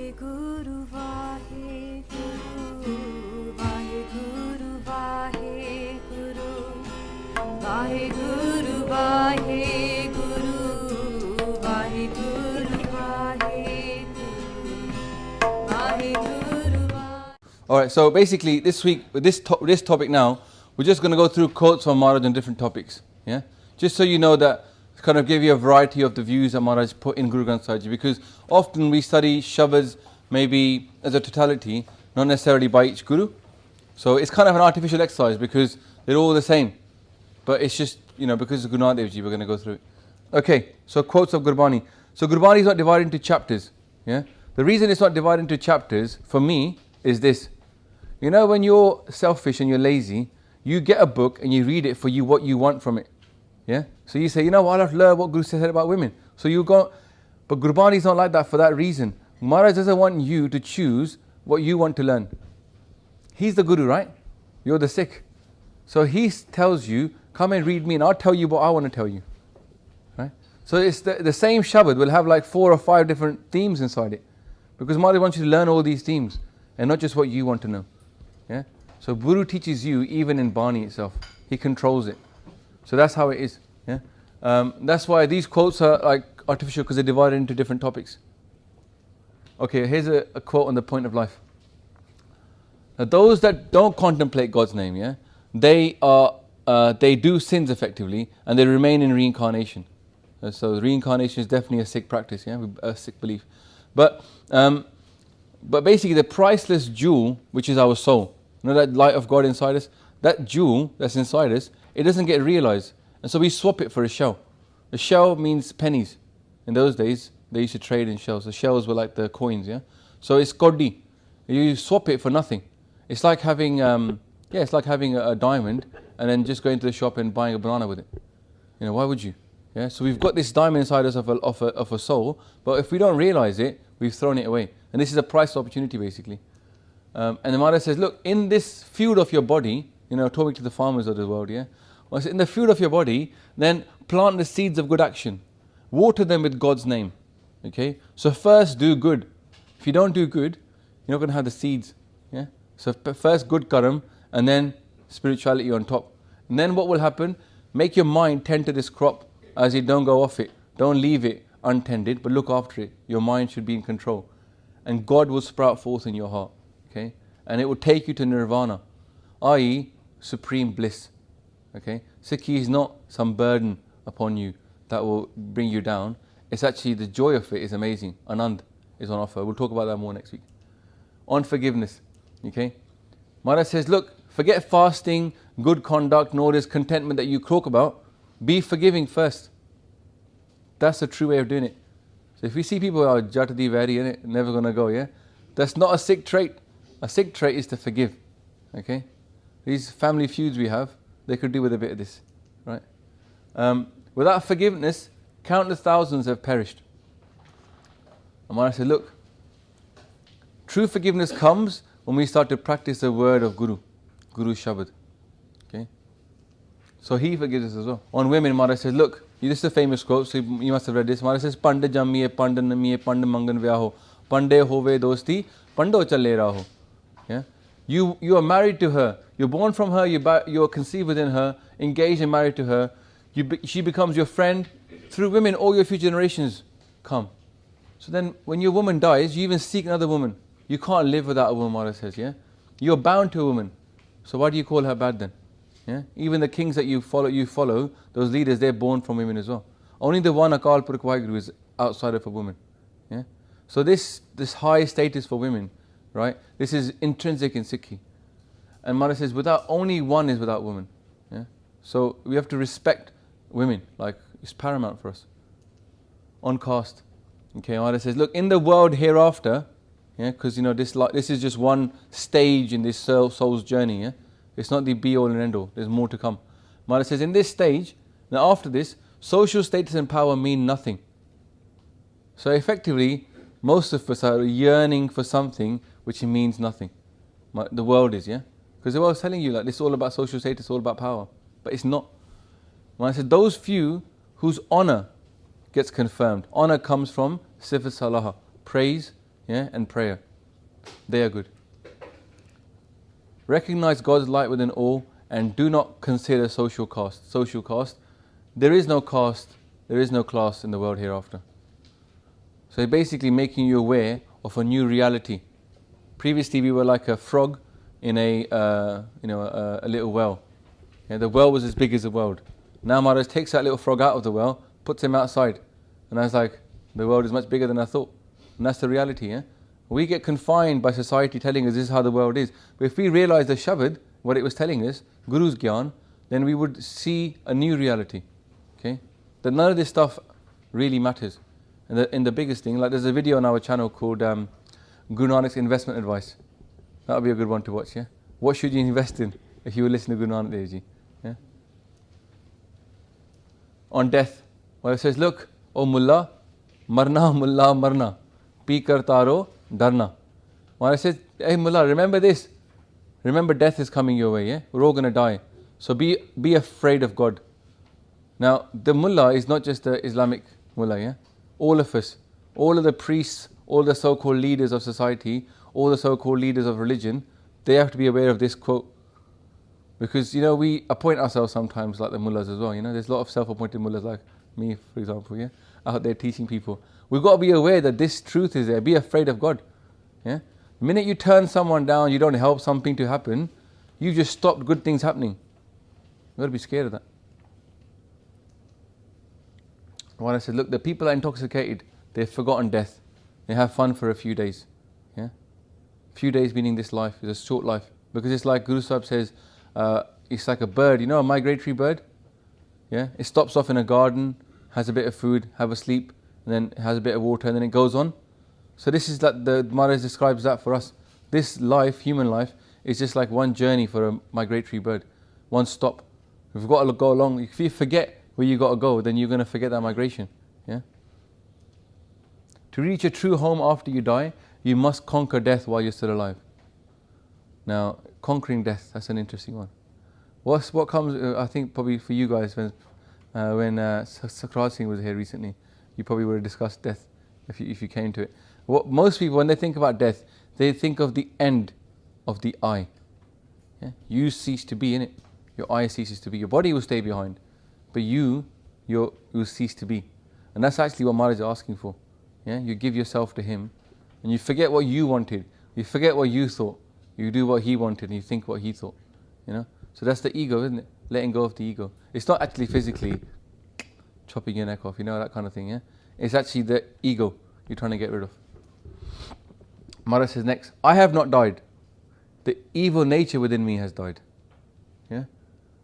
Vaheguru, Vaheguru, Vaheguru, Vaheguru, Vaheguru, Vaheguru, Vaheguru, Vaheguru, Vaheguru. All right, so basically this week, with this topic now, we're just going to go through quotes from Maharaj on different topics. Yeah, just so you know that, kind of give you a variety of the views that Maharaj put in Guru Granth Sahib Ji, because often we study Shabads maybe as a totality, not necessarily by each Guru. So it's kind of an artificial exercise because they're all the same. But it's just, because of Guru Nanak Dev Ji, we're going to go through it. Okay, so quotes of Gurbani. So Gurbani is not divided into chapters. Yeah, the reason it's not divided into chapters, for me, is this. When you're selfish and you're lazy, you get a book and you read it for what you want from it. Yeah? So you say, I'll have to learn what Guru said about women. So you go, but Gurbani is not like that for that reason. Maharaj doesn't want you to choose what you want to learn. He's the Guru, right? You're the Sikh. So he tells you, come and read me and I'll tell you what I want to tell you. Right? So it's the same Shabad will have like 4 or 5 different themes inside it. Because Maharaj wants you to learn all these themes and not just what you want to know. Yeah? So Guru teaches you even in Bani itself. He controls it. So that's how it is. Yeah? That's why these quotes are like artificial, because they're divided into different topics. Okay, here's a quote on the point of life. Now, those that don't contemplate God's name, yeah, they do sins effectively, and they remain in reincarnation. So reincarnation is definitely a Sikh practice, yeah, a Sikh belief. But basically, the priceless jewel, which is our soul, that light of God inside us, that jewel that's inside us, it doesn't get realized. And so we swap it for a shell. A shell means pennies. In those days, they used to trade in shells. The shells were like the coins, yeah? So it's koddi. You swap it for nothing. It's like having, it's like having a diamond and then just going to the shop and buying a banana with it. Why would you? Yeah? So we've got this diamond inside us of a soul, but if we don't realize it, we've thrown it away. And this is a priceless opportunity, basically. And the Maharaj says, look, in this field of your body, talking to the farmers of the world, yeah? Well, in the field of your body, then plant the seeds of good action. Water them with God's name. Okay? So first do good. If you don't do good, you're not going to have the seeds. Yeah? So first good karam, and then spirituality on top. And then what will happen? Make your mind tend to this crop, as you don't go off it. Don't leave it untended, but look after it. Your mind should be in control. And God will sprout forth in your heart. Okay? And it will take you to nirvana, i.e., supreme bliss. Okay? Sikhi is not some burden upon you that will bring you down. It's actually the joy of it is amazing. Anand is on offer. We'll talk about that more next week. On forgiveness. Okay? Maharaj says, look, forget fasting, good conduct, and all this contentment that you talk about. Be forgiving first. That's the true way of doing it. So if we see people who are jatadi very in it, never going to go, yeah? That's not a Sikh trait. A Sikh trait is to forgive. Okay? These family feuds we have, they could do with a bit of this, right? Without forgiveness, countless thousands have perished. And Maharaj said, look, true forgiveness comes when we start to practice the word of Guru Shabad. Okay? So he forgives us as well. On women, Maharaj says, look, this is a famous quote, so you must have read this. Maharaj says, Pande jammiye, pande namiye, pande mangan vyaho, pande hove dosti, pando challe raho. Yeah? You are married to her. You're born from her. You're conceived within her, engaged and married to her. She becomes your friend. Through women, all your future generations come. So then, when your woman dies, you even seek another woman. You can't live without a woman, Maharaj says. Yeah, you're bound to a woman. So why do you call her bad then? Yeah, even the kings that you follow, those leaders, they're born from women as well. Only the one Akal Purkh Waheguru is outside of a woman. Yeah, so this high status for women. Right? This is intrinsic in Sikhi. And Maharaj says, only one is without woman. Yeah? So we have to respect women. Like, it's paramount for us. On caste. Okay, Maharaj says, look, in the world hereafter, yeah, because this is just one stage in this soul's journey. Yeah? It's not the be-all and end-all. There's more to come. Maharaj says, in this stage, now after this, social status and power mean nothing. So effectively, most of us are yearning for something which means nothing. The world is, yeah? Because the world's telling you like this is all about social status, all about power. But it's not. When I said those few whose honor gets confirmed. Honor comes from sifat salaha, praise yeah, and prayer. They are good. Recognize God's light within all and do not consider social caste. Social caste. There is no caste, there is no class in the world hereafter. So basically making you aware of a new reality. Previously we were like a frog in a little well. Yeah, the well was as big as the world. Now Maharaj takes that little frog out of the well, puts him outside. And I was like, the world is much bigger than I thought. And that's the reality. Yeah? We get confined by society telling us this is how the world is. But if we realize the Shabad, what it was telling us, Guru's Gyan, then we would see a new reality. Okay? That none of this stuff really matters. And the biggest thing, like there's a video on our channel called Guru Nanak's Investment Advice. That would be a good one to watch, yeah? What should you invest in if you were listening to Guru Nanak Dev Ji? Yeah? On death, where it says, look, O Mullah, marna, pi kar taro, darna. When I said, hey Mullah, remember this. Remember death is coming your way, yeah? We're all going to die. So be afraid of God. Now, the Mullah is not just the Islamic Mullah, yeah? All of us, all of the priests, all the so-called leaders of society, all the so-called leaders of religion, they have to be aware of this quote. Because, we appoint ourselves sometimes like the mullahs as well, There's a lot of self-appointed mullahs like me, for example, yeah? Out there teaching people. We've got to be aware that this truth is there. Be afraid of God, yeah? The minute you turn someone down, you don't help something to happen, you just stopped good things happening. You've got to be scared of that. When I said, look, the people are intoxicated, they've forgotten death. They have fun for a few days. Yeah? Few days meaning this life is a short life. Because it's like Guru Sahib says, it's like a bird, a migratory bird. Yeah? It stops off in a garden, has a bit of food, have a sleep, and then has a bit of water, and then it goes on. So this is like the Maharaj describes that for us. This life, human life, is just like one journey for a migratory bird. One stop. We've got to go along. If you forget where you got to go, then you're going to forget that migration. Yeah? To reach a true home after you die, you must conquer death while you're still alive. Now, conquering death, that's an interesting one. What comes, I think probably for you guys, when Sakrat Singh was here recently, you probably would have discussed death if you came to it. Most people, when they think about death, they think of the end of the eye. Yeah? You cease to be in it. Your eye ceases to be. Your body will stay behind. But you will cease to be. And that's actually what Maharaj is asking for. Yeah? You give yourself to him and you forget what you wanted. You forget what you thought. You do what he wanted and you think what he thought. So that's the ego, isn't it? Letting go of the ego. It's not actually physically chopping your neck off, that kind of thing. Yeah? It's actually the ego you're trying to get rid of. Maharaj says next, I have not died. The evil nature within me has died. Yeah?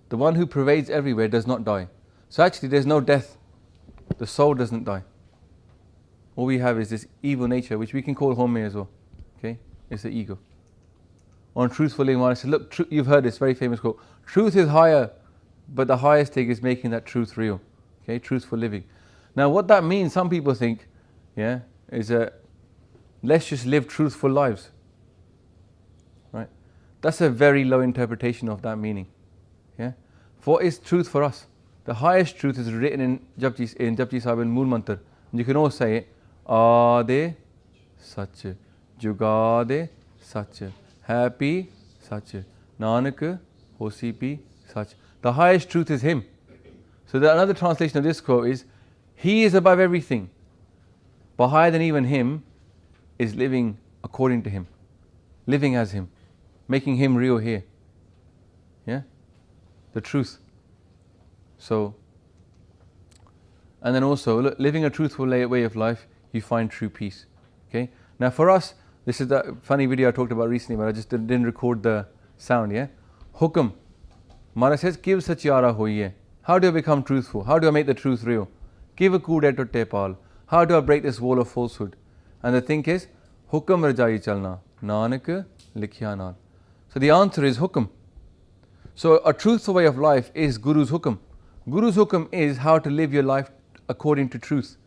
The one who pervades everywhere does not die. So actually there's no death. The soul doesn't die. All we have is this evil nature, which we can call home as well. Okay? It's the ego. On truthful living, Maharaj says, look, you've heard this very famous quote. Truth is higher, but the highest thing is making that truth real. Okay? Truthful living. Now what that means, some people think, is let's just live truthful lives. Right? That's a very low interpretation of that meaning. Yeah? For what is truth for us? The highest truth is written in Japji Sahib and Mool Mantar. You can all say it. Ade Sach, Jugade Sach, Happy Sach, Nanak Hosi Pi Sach. The highest truth is Him. So another translation of this quote is, He is above everything, but higher than even Him is living according to Him, living as Him, making Him real here. Yeah? The truth. So, and then also, living a truthful way of life, you find true peace. Okay? Now for us, this is the funny video I talked about recently, but I just didn't record the sound, yeah? Hukam. Maharaj says, Kiv satyara hoiye. How do I become truthful? How do I make the truth real? Kiv kude to tepal. How do I break this wall of falsehood? And the thing is, Hukam rajai chalna. Nanak likhya naal. So the answer is Hukam. So a truthful way of life is Guru's Hukam. Guru's Hukam is how to live your life according to truth,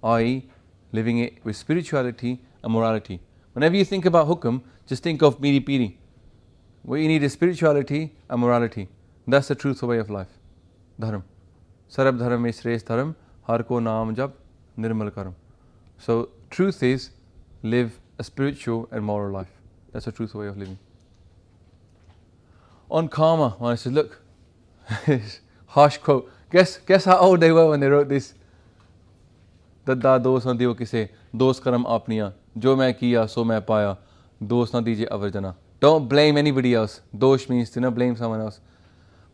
i.e. living it with spirituality and morality. Whenever you think about Hukam, just think of Miri Piri. What you need is spirituality and morality. That's the truthful way of life. Dharam. Sarab dharam mein shresth dharam, har ko naam jab nirmal karam. So truth is live a spiritual and moral life. That's a truthful way of living. On karma, when I said, look, harsh quote. Guess how old they were when they wrote this? Dadda dos na diyo kise, dos karam apniya, jo main kiya so main paya, dos na dije avarjana. Don't blame anybody else. Dosh means to not blame someone else.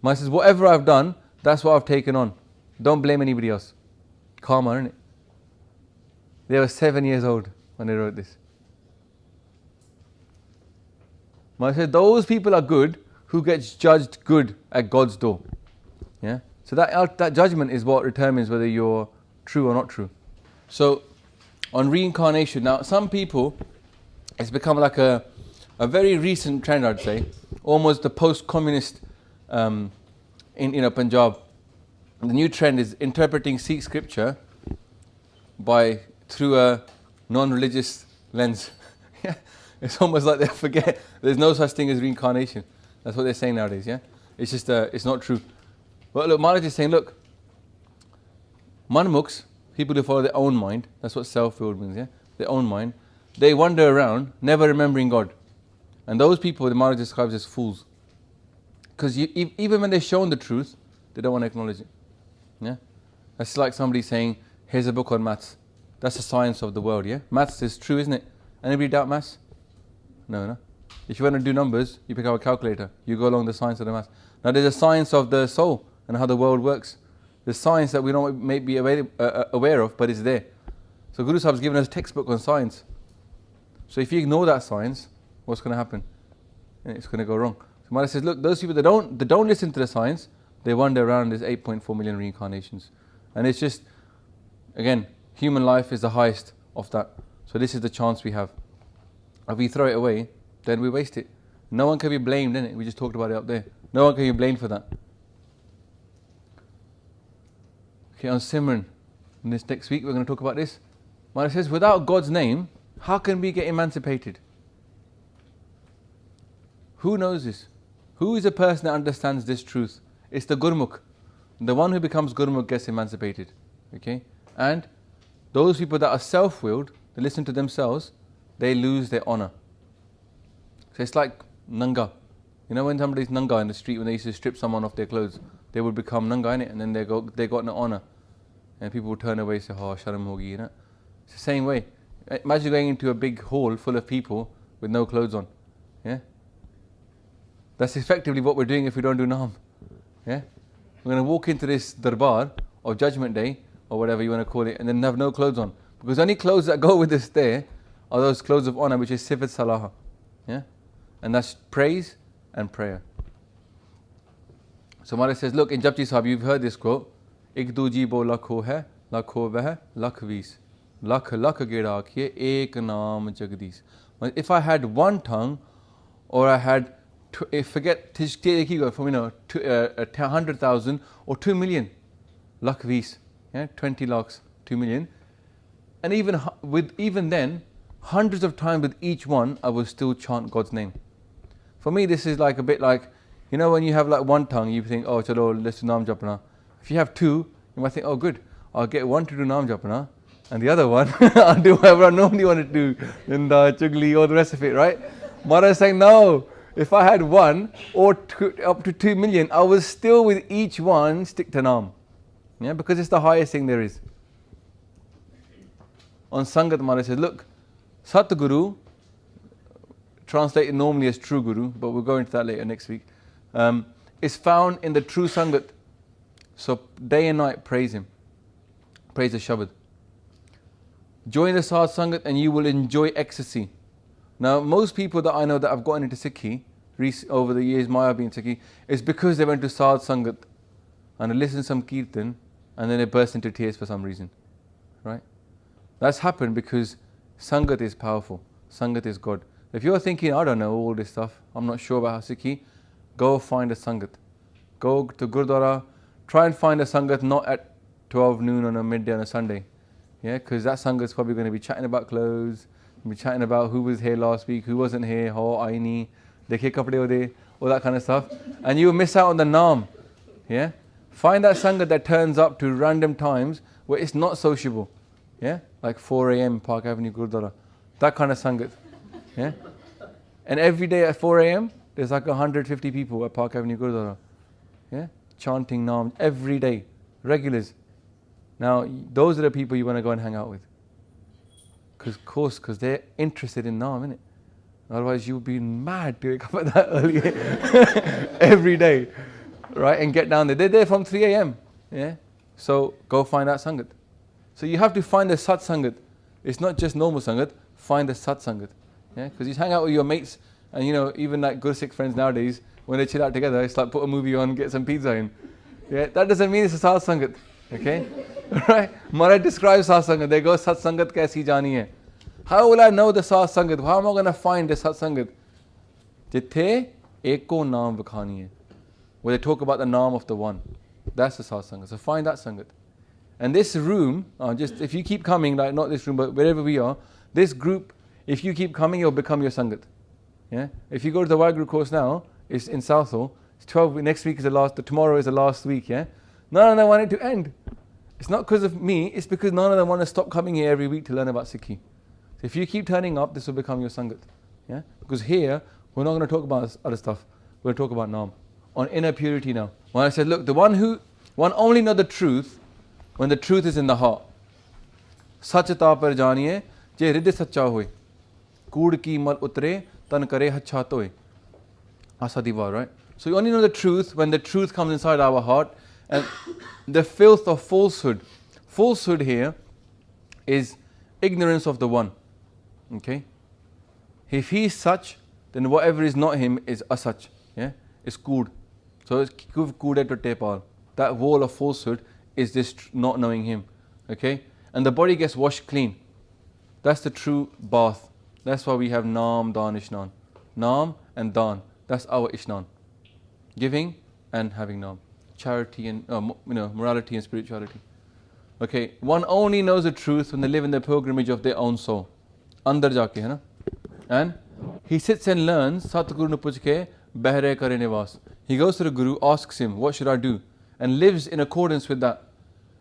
Maya says, whatever I've done, that's what I've taken on. Don't blame anybody else. Karma, isn't it? They were 7 years old when they wrote this. Maya said, those people are good who gets judged good at God's door. Yeah. So that judgment is what determines whether you're true or not true. So on reincarnation, now some people, it's become like a very recent trend, I'd say, almost the post-communist in Punjab. The new trend is interpreting Sikh scripture through a non-religious lens. Yeah. It's almost like they forget there's no such thing as reincarnation. That's what they're saying nowadays. Yeah, it's just it's not true. But look, Maharaj is saying, look, manmukhs, people who follow their own mind, that's what self-willed means, yeah? Their own mind, they wander around, never remembering God. And those people, the Maharaj describes as fools. Because even when they're shown the truth, they don't want to acknowledge it. Yeah? That's like somebody saying, here's a book on maths. That's the science of the world, yeah? Maths is true, isn't it? Anybody doubt maths? No. If you want to do numbers, you pick up a calculator. You go along the science of the maths. Now there's a science of the soul and how the world works. There's science that we don't may be aware of, but it's there. So Guru Sahib has given us a textbook on science. So if you ignore that science, what's going to happen? And it's going to go wrong. So Maharaj says, look, those people that don't listen to the science, they wander around. There's 8.4 million reincarnations. And it's just, again, human life is the highest of that. So this is the chance we have. If we throw it away, then we waste it. No one can be blamed, innit? We just talked about it up there. No one can be blamed for that. Okay, on Simran, this next week we're going to talk about this. Maharaj says, without God's name, how can we get emancipated? Who knows this? Who is the person that understands this truth? It's the Gurmukh. The one who becomes Gurmukh gets emancipated. Okay? And those people that are self-willed, they listen to themselves, they lose their honor. So it's like Nanga. You know when somebody's Nanga in the street, when they used to strip someone off their clothes, they would become Nanga, innit? And then they got no honor. And people would turn away and say, oh, sharam hogi, you know? It's the same way. Imagine going into a big hall full of people with no clothes on. Yeah? That's effectively what we're doing if we don't do Naam. Yeah? We're going to walk into this darbar of Judgment Day, or whatever you want to call it, and then have no clothes on. Because only clothes that go with us there are those clothes of honor, which is Sifat Salaha. Yeah? And that's praise and prayer. So Maharaj says, look, in Japji Sahib, you've heard this quote, Ik duji bo lakho hai, lakho veh, lakh vis. Lakh geda akhiye, ek naam jagdish. If I had one tongue, or I had, forget, from 100,000 or 2 million, lakh vis, yeah, 20 lakhs, 2 million. And even then, hundreds of times with each one, I will still chant God's name. For me, this is like a bit like, you know, when you have like one tongue, you think, oh, chalo, let's do Naam Japana. If you have two, you might think, oh, good, I'll get one to do Naam Japana, and the other one, I'll do whatever I normally want to do, Ninda, Chugli, all the rest of it, right? Maharaj is saying, no, if I had one or up to 2 million, I will still with each one stick to Naam. Yeah, because it's the highest thing there is. On Sangat, Maharaj says, look, Satguru, translated normally as true Guru, but we'll go into that later next week, is found in the true Sangat. So day and night praise him. Praise the Shabad. Join the Sadh Sangat and you will enjoy ecstasy. Now most people that I know that have gotten into Sikhi, over the years Maya being Sikhi, is because they went to Sadh Sangat and they listened to some Kirtan and then they burst into tears for some reason. Right? That's happened because Sangat is powerful. Sangat is God. If you're thinking, I don't know all this stuff, I'm not sure about Sikhi, go find a Sangat. Go to Gurdwara, try and find a Sangat not at 12 noon on a midday on a Sunday. Yeah, because that Sangat's probably going to be chatting about clothes, be chatting about who was here last week, who wasn't here, ho, aini, dekhe kapde ode, all that kind of stuff. And you will miss out on the Naam. Yeah? Find that Sangat that turns up to random times where it's not sociable. Yeah? Like 4 a.m. Park Avenue Gurdwara. That kind of Sangat. Yeah? And every day at 4 a.m., there's like 150 people at Park Avenue Gurdwara. Yeah? Chanting Naam every day. Regulars. Now, those are the people you want to go and hang out with. Because they're interested in Naam, innit? Otherwise, you'll be mad to wake up at that early every day, right? And get down there. They're there from 3 a.m. Yeah? So go find that Sangat. So you have to find the Sat Sangat. It's not just normal Sangat. Find the Sat Sangat. Yeah? Because you hang out with your mates, and you know, even like Gursikh friends nowadays, when they chill out together, it's like put a movie on, get some pizza in. Yeah? That doesn't mean it's a Sat Sangat. Okay? Right? Maharaj describes Sat Sangat. They go, Sat Sangat kaisi jani hai? How will I know the Sat Sangat? How am I going to find the Sat Sangat? Jithe eko naam vikhani hai. Where they talk about the naam of the one. That's the Sat Sangat. So find that Sangat. And this room, just if you keep coming, like not this room, but wherever we are, this group, if you keep coming, it'll become your Sangat. Yeah? If you go to the Waheguru course now, it's in Southall, it's 12, next week is the last, tomorrow is the last week, yeah? None of them want it to end. It's not because of me, it's because none of them want to stop coming here every week to learn about Sikhi. So if you keep turning up, this will become your Sangat. Yeah? Because here, we're not going to talk about other stuff. We're going to talk about Naam. On inner purity now. When I said, look, the one only know the truth when the truth is in the heart. Sachata par janiye, je hriday sacha hoye. Kood ki mal utre, tan kare hacha toye. Asadiva, right? So you only know the truth when the truth comes inside our heart. And the filth of falsehood. Falsehood here is ignorance of the one. Okay? If he is such, then whatever is not him is asach. Yeah? It's kood. So it's kude to tepal. That wall of falsehood is this not knowing him. Okay? And the body gets washed clean. That's the true bath. That's why we have Naam, Dan, Ishnan. Naam and Dan. That's our Ishnan. Giving and having Naam. Charity and morality and spirituality. Okay, one only knows the truth when they live in the pilgrimage of their own soul. Andar jaake, hai na? And he sits and learns, Satguru nu puchke, behre kare nivas. He goes to the Guru, asks him, what should I do? And lives in accordance with that.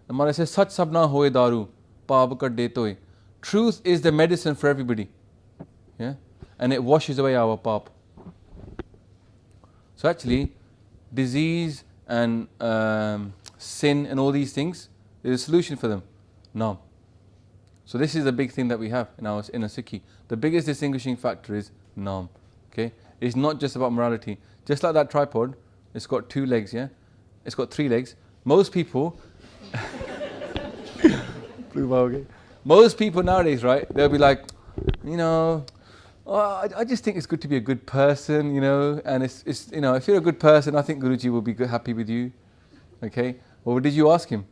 And Maharaj says, Sach sabna hoye daru, paab kadde toye. Truth is the medicine for everybody. Yeah? And it washes away our paap. So actually, disease and sin and all these things, there's a solution for them. Naam. So this is the big thing that we have in a Sikhi. The biggest distinguishing factor is Naam. Okay? It's not just about morality. Just like that tripod, it's got 2 legs, yeah? It's got 3 legs. Most people nowadays, right, they'll be like, I just think it's good to be a good person, and it's if you're a good person, I think Guruji will be happy with you. Okay? Well, did you ask him?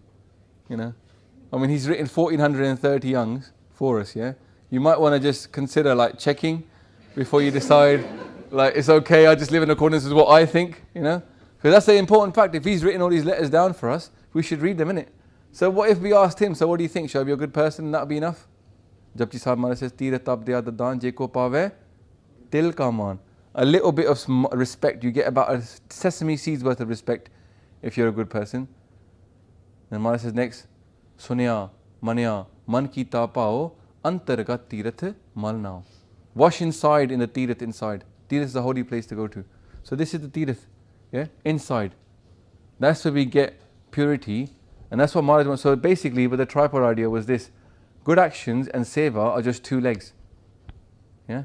He's written 1430 Youngs for us, yeah? You might want to just consider checking before you decide, it's okay, I just live in accordance with what I think, Because that's the important fact. If he's written all these letters down for us, we should read them, innit? So what if we asked him, so what do you think? Should I be a good person and that would be enough? Japji Sahib Maharaj says, Tira tab dya dadan je ko pave til ka maan. A little bit of respect. You get about a sesame seed's worth of respect if you're a good person. And Maharaj says next, Sunya, manya, man ki tapao, antargat tirath malnao. Wash inside in the tirath inside. Tirath is a holy place to go to. So this is the tirath, yeah, inside. That's where we get purity, and that's what Maharaj wants. So basically, with the tripod idea was this: good actions and seva are just 2 legs. Yeah,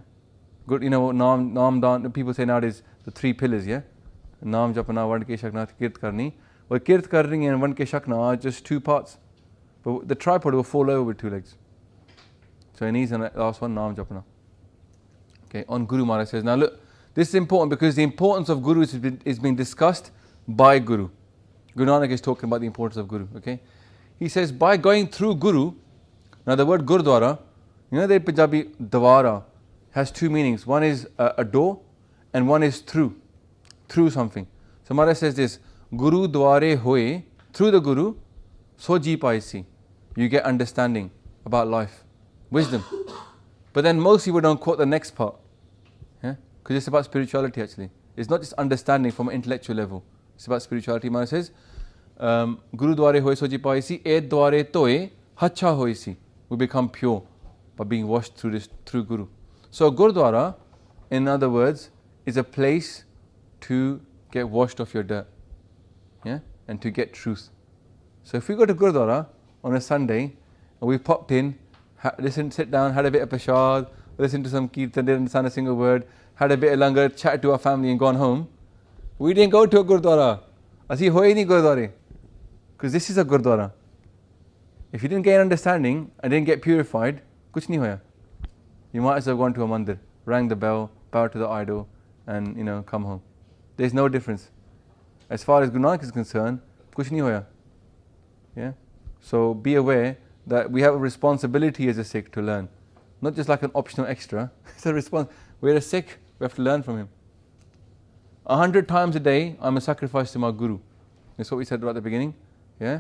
good. Naam, Dan. People say nowadays the 3 pillars. Yeah, Naam, Japana, Vand ke Shakna, Kirt Karni. Well, Kirt Karni and Vand ke Shakna are just 2 parts. But the tripod will fall over with 2 legs. So he needs the last one, Naam Japana. Okay, on Guru Maharaj says, now look, this is important because the importance of Guru is being discussed by Guru. Guru Nanak is talking about the importance of Guru, okay? He says, by going through Guru, now the word Gurdwara, the Punjabi Dwara has 2 meanings. One is a door and one is through something. So Maharaj says this, Guru Dware hoye, through the Guru, so ji paisi. You get understanding about life, wisdom. But then most people don't quote the next part. Yeah? Because it's about spirituality actually. It's not just understanding from an intellectual level. It's about spirituality. Maharaj says, Guru dware hoye soji paisi, ed dware toe hacha hoisi. We become pure. by being washed through Guru. So Gurdwara, in other words, is a place to get washed of your dirt, yeah, and to get truth. So if we go to Gurdwara on a Sunday and we popped in, sit down, had a bit of prashad, listened to some kirtan, didn't understand a single word, had a bit of langar, chatted to our family and gone home, we didn't go to a Gurdwara. Asi hoye nahi Gurdwara. Because this is a Gurdwara. If you didn't gain understanding and didn't get purified, kuch nahi hoya. You might as well gone to a mandir, rang the bell, bow to the idol, and come home. There's no difference. As far as Guru Nanak is concerned, kuch nahi hoya. Yeah? So be aware that we have a responsibility as a Sikh to learn. Not just like an optional extra. It's a response. We're a Sikh, we have to learn from him. 100 times a day, I'm a sacrifice to my Guru. That's what we said right at the beginning. Yeah?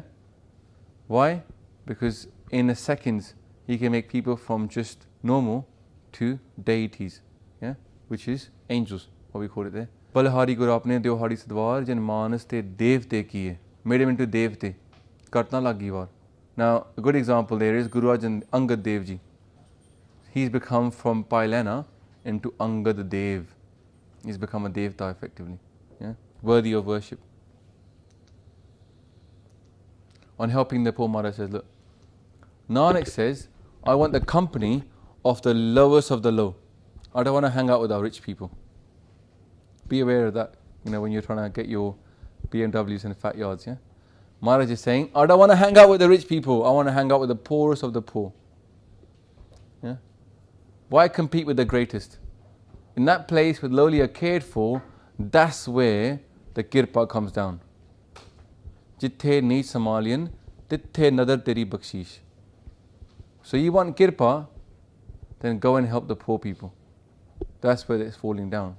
Why? Because in a seconds, he can make people from just normal to deities. Yeah? Which is angels, what we call it there. Balhari Guru apne Deohari Sadwar jan manas te devte kiye. Made him into devte. Kartna lagi war. Now, a good example there is Guru Arjan Angad Dev Ji. He's become from Pailena into Angad Dev. He's become a Devta effectively. Yeah? Worthy of worship. On helping the poor, Maharaj says, look, Nanak says, I want the company of the lowest of the low. I don't want to hang out with our rich people. Be aware of that, when you're trying to get your BMWs and fat yards, yeah? Maharaj is saying, I don't want to hang out with the rich people. I want to hang out with the poorest of the poor. Yeah? Why compete with the greatest? In that place where lowly are cared for, that's where the kirpa comes down. Jithe neech samalian, tithe nadar teri bakshish. So you want kirpa, then go and help the poor people. That's where it's falling down.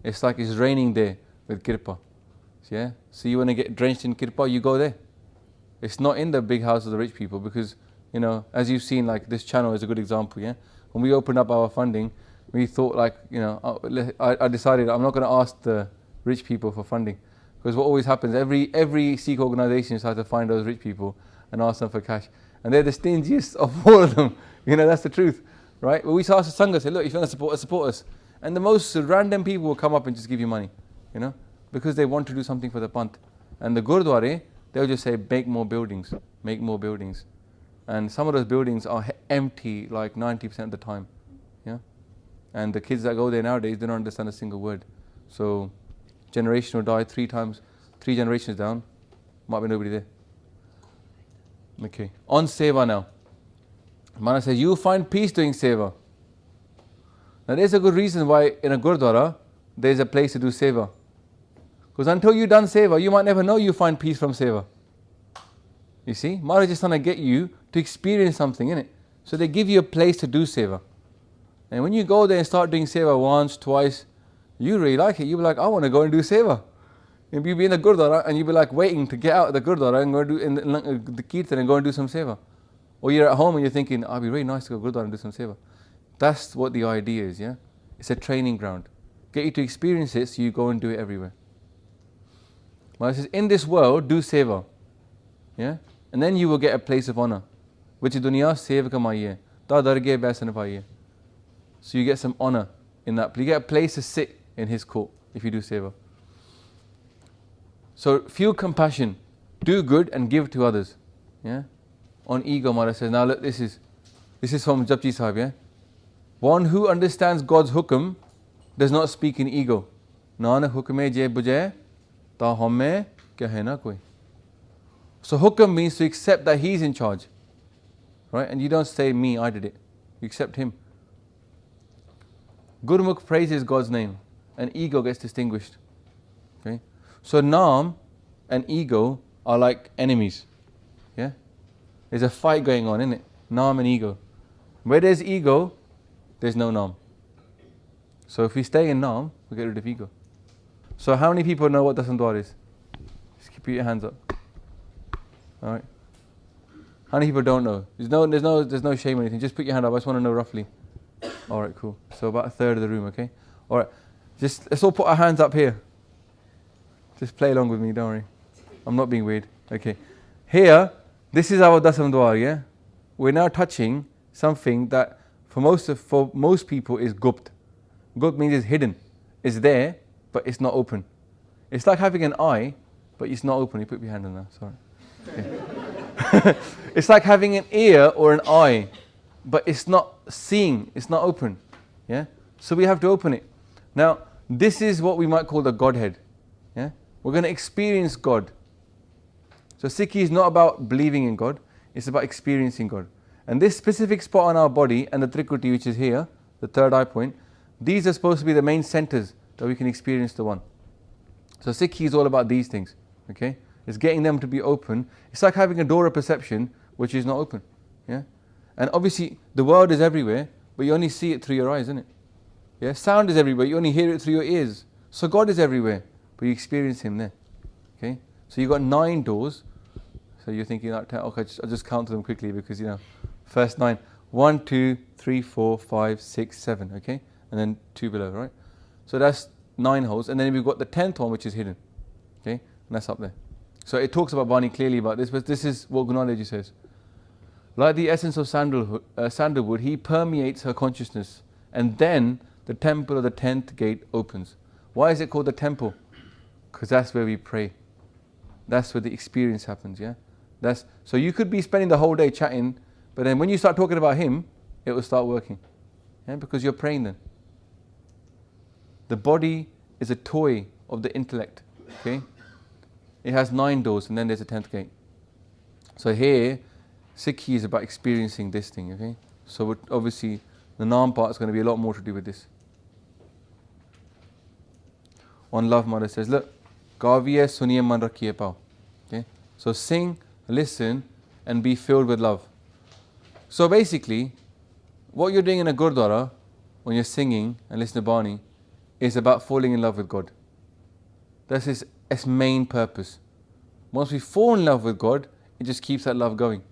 It's like it's raining there with kirpa. Yeah? So you want to get drenched in kirpa, you go there. It's not in the big house of the rich people because, as you've seen, like this channel is a good example, yeah? When we opened up our funding, we thought I decided I'm not going to ask the rich people for funding. Because what always happens, every Sikh organisation tries to find those rich people and ask them for cash. And they're the stingiest of all of them. That's the truth, right? But we ask the Sangha, say, look, if you want to support us. And the most random people will come up and just give you money, because they want to do something for the Panth. And the Gurdwara, they'll just say, make more buildings. And some of those buildings are empty like 90% of the time. Yeah? And the kids that go there nowadays, they don't understand a single word. So, generation will die 3 generations down, might be nobody there. Okay, on seva now. Mana says, you find peace doing seva. Now there's a good reason why in a Gurdwara, there's a place to do seva. Because until you've done seva, you might never know you find peace from seva. You see, Maharaj is trying to get you to experience something, innit? So they give you a place to do seva. And when you go there and start doing seva once, twice, you really like it. You'll be like, I want to go and do seva. And you'll be in the Gurdwara and you'll be like waiting to get out of the Gurdwara and go do in the Kirtan and go and do some seva. Or you're at home and you're thinking, it'd be really nice to go to Gurdwara and do some seva. That's what the idea is, yeah? It's a training ground. Get you to experience it so you go and do it everywhere. Maharaj says, in this world, do seva. Yeah? And then you will get a place of honor. Which is dunya seva kamaiye. Ta darge baisan paiye. So you get some honor in that. You get a place to sit in his court if you do seva. So feel compassion. Do good and give to others. Yeah? On ego, Maharaj says, now look, this is from Japji Sahib, yeah? One who understands God's hukum does not speak in ego. Nanak hukume je bujhe, ta humme kahe na koi. So hukum means to accept that he's in charge. Right? And you don't say, me, I did it. You accept him. Gurmukh praises God's name and ego gets distinguished. Okay? So Naam and ego are like enemies. Yeah? There's a fight going on, isn't it? Naam and ego. Where there's ego, there's no Naam. So if we stay in Naam, we get rid of ego. So how many people know what Dasam is? Just keep your hands up. Alright. How many people don't know? There's no shame or anything. Just put your hand up. I just want to know roughly. Alright, cool. So about a third of the room, okay? Alright. Let's all put our hands up here. Just play along with me, don't worry. I'm not being weird. Okay. Here, this is our Dasam Dwar, yeah? We're now touching something that for most people is gupt. Gupt means it's hidden. It's there, but it's not open. It's like having an eye, but it's not open. You put your hand on that, sorry. Okay. It's like having an ear or an eye, but it's not seeing, it's not open. Yeah? So we have to open it. Now, this is what we might call the Godhead. Yeah? We're going to experience God. So Sikhi is not about believing in God, it's about experiencing God. And this specific spot on our body and the Trikuti, which is here, the third eye point, these are supposed to be the main centers that we can experience the One. So Sikhi is all about these things. Okay? It's getting them to be open. It's like having a door of perception which is not open. Yeah? And obviously the world is everywhere, but you only see it through your eyes, isn't it? Yeah? Sound is everywhere, you only hear it through your ears. So God is everywhere, but you experience Him there. Okay? So you've got 9 doors. So you're thinking, okay, I'll just count them quickly because, first 9. 1, 2, 3, 4, 5, 6, 7, okay? And then 2 below, right? So that's 9 holes. And then we've got the 10th one, which is hidden. Okay? And that's up there. So it talks about Bani clearly about this, but this is what Gunalaji says. Like the essence of sandalwood, he permeates her consciousness. And then the temple of the 10th gate opens. Why is it called the temple? Because that's where we pray. That's where the experience happens, yeah? So you could be spending the whole day chatting, but then when you start talking about Him, it will start working. Yeah? Because you're praying then. The body is a toy of the intellect. Okay? It has 9 doors and then there's a 10th gate. So here, Sikhi is about experiencing this thing. Okay? So obviously the Naam part is going to be a lot more to do with this. On love, Mother says, look, Gaviye suniye man rakhiye pao. Okay? So sing, listen, and be filled with love. So basically, what you're doing in a Gurdwara, when you're singing and listening to Bani, is about falling in love with God. That's its main purpose. Once we fall in love with God, it just keeps that love going.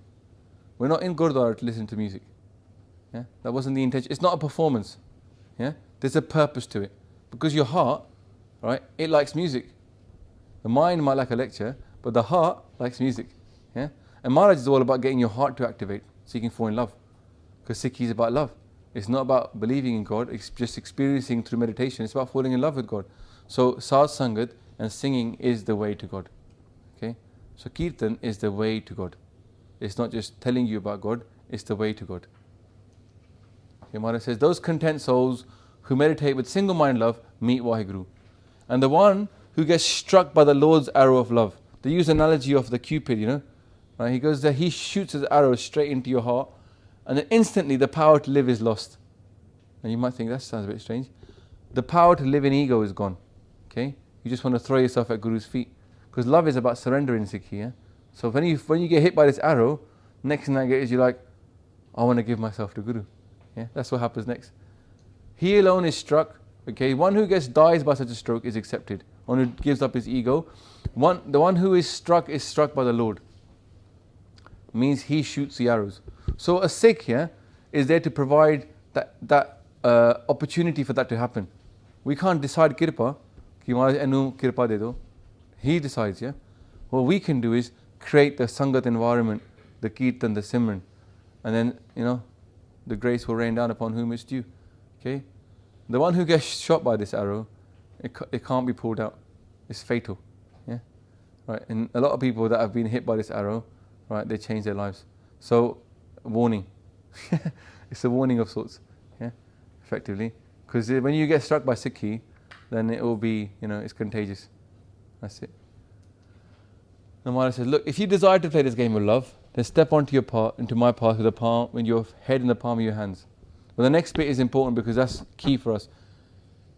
We're not in Gurdwara to listen to music. Yeah? That wasn't the intention. It's not a performance. Yeah? There's a purpose to it. Because your heart, right, it likes music. The mind might like a lecture, but the heart likes music. Yeah? And Maharaj is all about getting your heart to activate, so you can fall in love. Because Sikhi is about love. It's not about believing in God, it's just experiencing through meditation. It's about falling in love with God. So Sad Sangat and singing is the way to God. Okay? So Kirtan is the way to God. It's not just telling you about God, it's the way to God. Okay, Maharaj says, those content souls who meditate with single mind love meet Waheguru. And the one who gets struck by the Lord's arrow of love. They use analogy of the Cupid, Right? He goes there, he shoots his arrow straight into your heart, and then instantly the power to live is lost. And you might think that sounds a bit strange. The power to live in ego is gone. Okay? You just want to throw yourself at Guru's feet. Because love is about surrendering, Sikhi. Yeah? So when you get hit by this arrow, next thing I get is you're like, I want to give myself to Guru. Yeah? That's what happens next. He alone is struck. Okay? One who dies by such a stroke is accepted. One who gives up his ego. The one who is struck by the Lord. Means he shoots the arrows. So a Sikh is there to provide that opportunity for that to happen. We can't decide kirpa, ki enu kirpa de do. He decides, yeah. What we can do is create the Sangat environment, the Kirtan, the Simran, and then the grace will rain down upon whom it's due. Okay, the one who gets shot by this arrow, it can't be pulled out. It's fatal. Yeah, right. And a lot of people that have been hit by this arrow, right, they change their lives. So, warning. It's a warning of sorts, yeah, effectively. Because when you get struck by Sikhi, then it will be, it's contagious. That's it. The Maharaj says, look, if you desire to play this game of love, then step into my path with your head in the palm of your hands. But the next bit is important because that's key for us.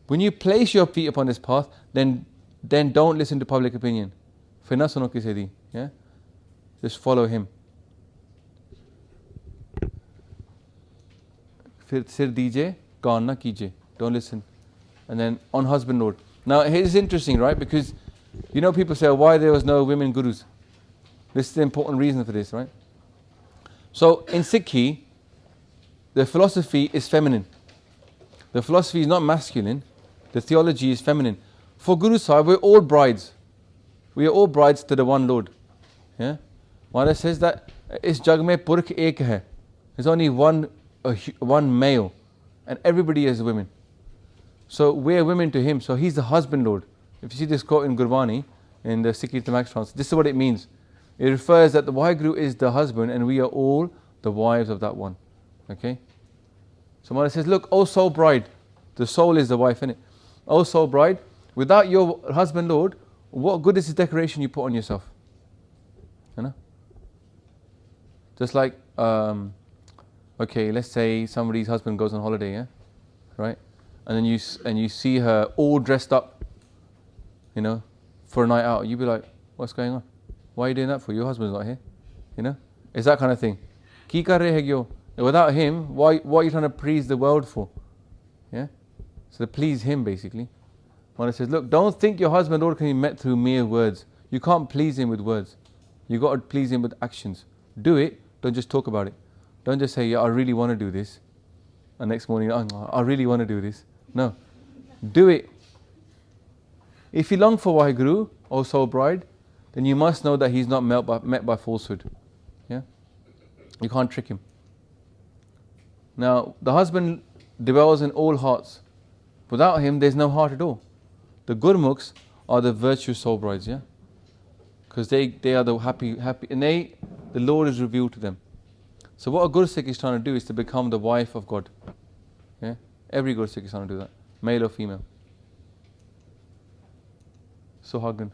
When you place your feet upon this path, then don't listen to public opinion. Yeah? Just follow him. Fir sir dije, gaan na kije. Don't listen. And then on husband Lord. Now it's interesting, right? Because people say, why there was no women gurus? This is the important reason for this, right? So in Sikhi, the philosophy is feminine. The philosophy is not masculine. The theology is feminine. For Guru Sahib, we're all brides. We are all brides to the one Lord. Yeah? Maharaj says that is jag mein purkh ek hai. There's only one one male, and everybody is women. So we're women to him. So he's the husband Lord. If you see this quote in Gurbani, in the Sikh Max Trans, this is what it means. It refers that the Waheguru is the husband, and we are all the wives of that one. Okay. So Maharaj says, look, O soul bride, the soul is the wife, innit? O soul bride, without your husband Lord, what good is this decoration you put on yourself? You know? Just like, okay, let's say somebody's husband goes on holiday, yeah, right? And then you see her all dressed up, you know, for a night out. You'd be like, what's going on? Why are you doing that for? Your husband's not here, you know? It's that kind of thing. Ki kar rahe hai kyo? Without him, what are you trying to please the world for? Yeah? So to please him, basically. When it says, look, don't think your husband Lord can be met through mere words. You can't please him with words. You got to please him with actions. Do it, don't just talk about it. Don't just say, yeah, I really want to do this. And next morning, oh, I really want to do this. No. Do it. If you long for Waheguru, O soul bride, then you must know that he's not met by falsehood. Yeah? You can't trick him. Now, the husband dwells in all hearts. Without him, there's no heart at all. The Gurmukhs are the virtuous soul brides, yeah? Because they are the happy, and the Lord is revealed to them. So what a Gursikh is trying to do is to become the wife of God. Yeah? Every Gursikh is trying to do that, male or female. Sohagan.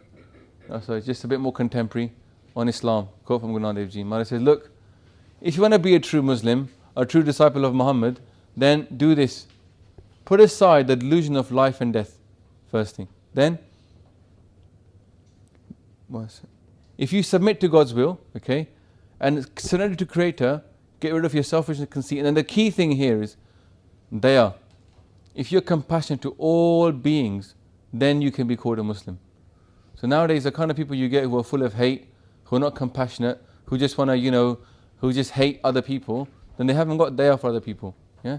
So it's just a bit more contemporary on Islam. Quote from Guru Nanak Dev Ji. Maharaj says, look, if you want to be a true Muslim, a true disciple of Muhammad, then do this. Put aside the delusion of life and death, first thing. Then, if you submit to God's will, okay, and surrender to Creator, get rid of your selfishness and conceit. And then the key thing here is daya. If you're compassionate to all beings, then you can be called a Muslim. So nowadays, the kind of people you get who are full of hate, who are not compassionate, who just want to, who just hate other people, then they haven't got daya for other people. Yeah?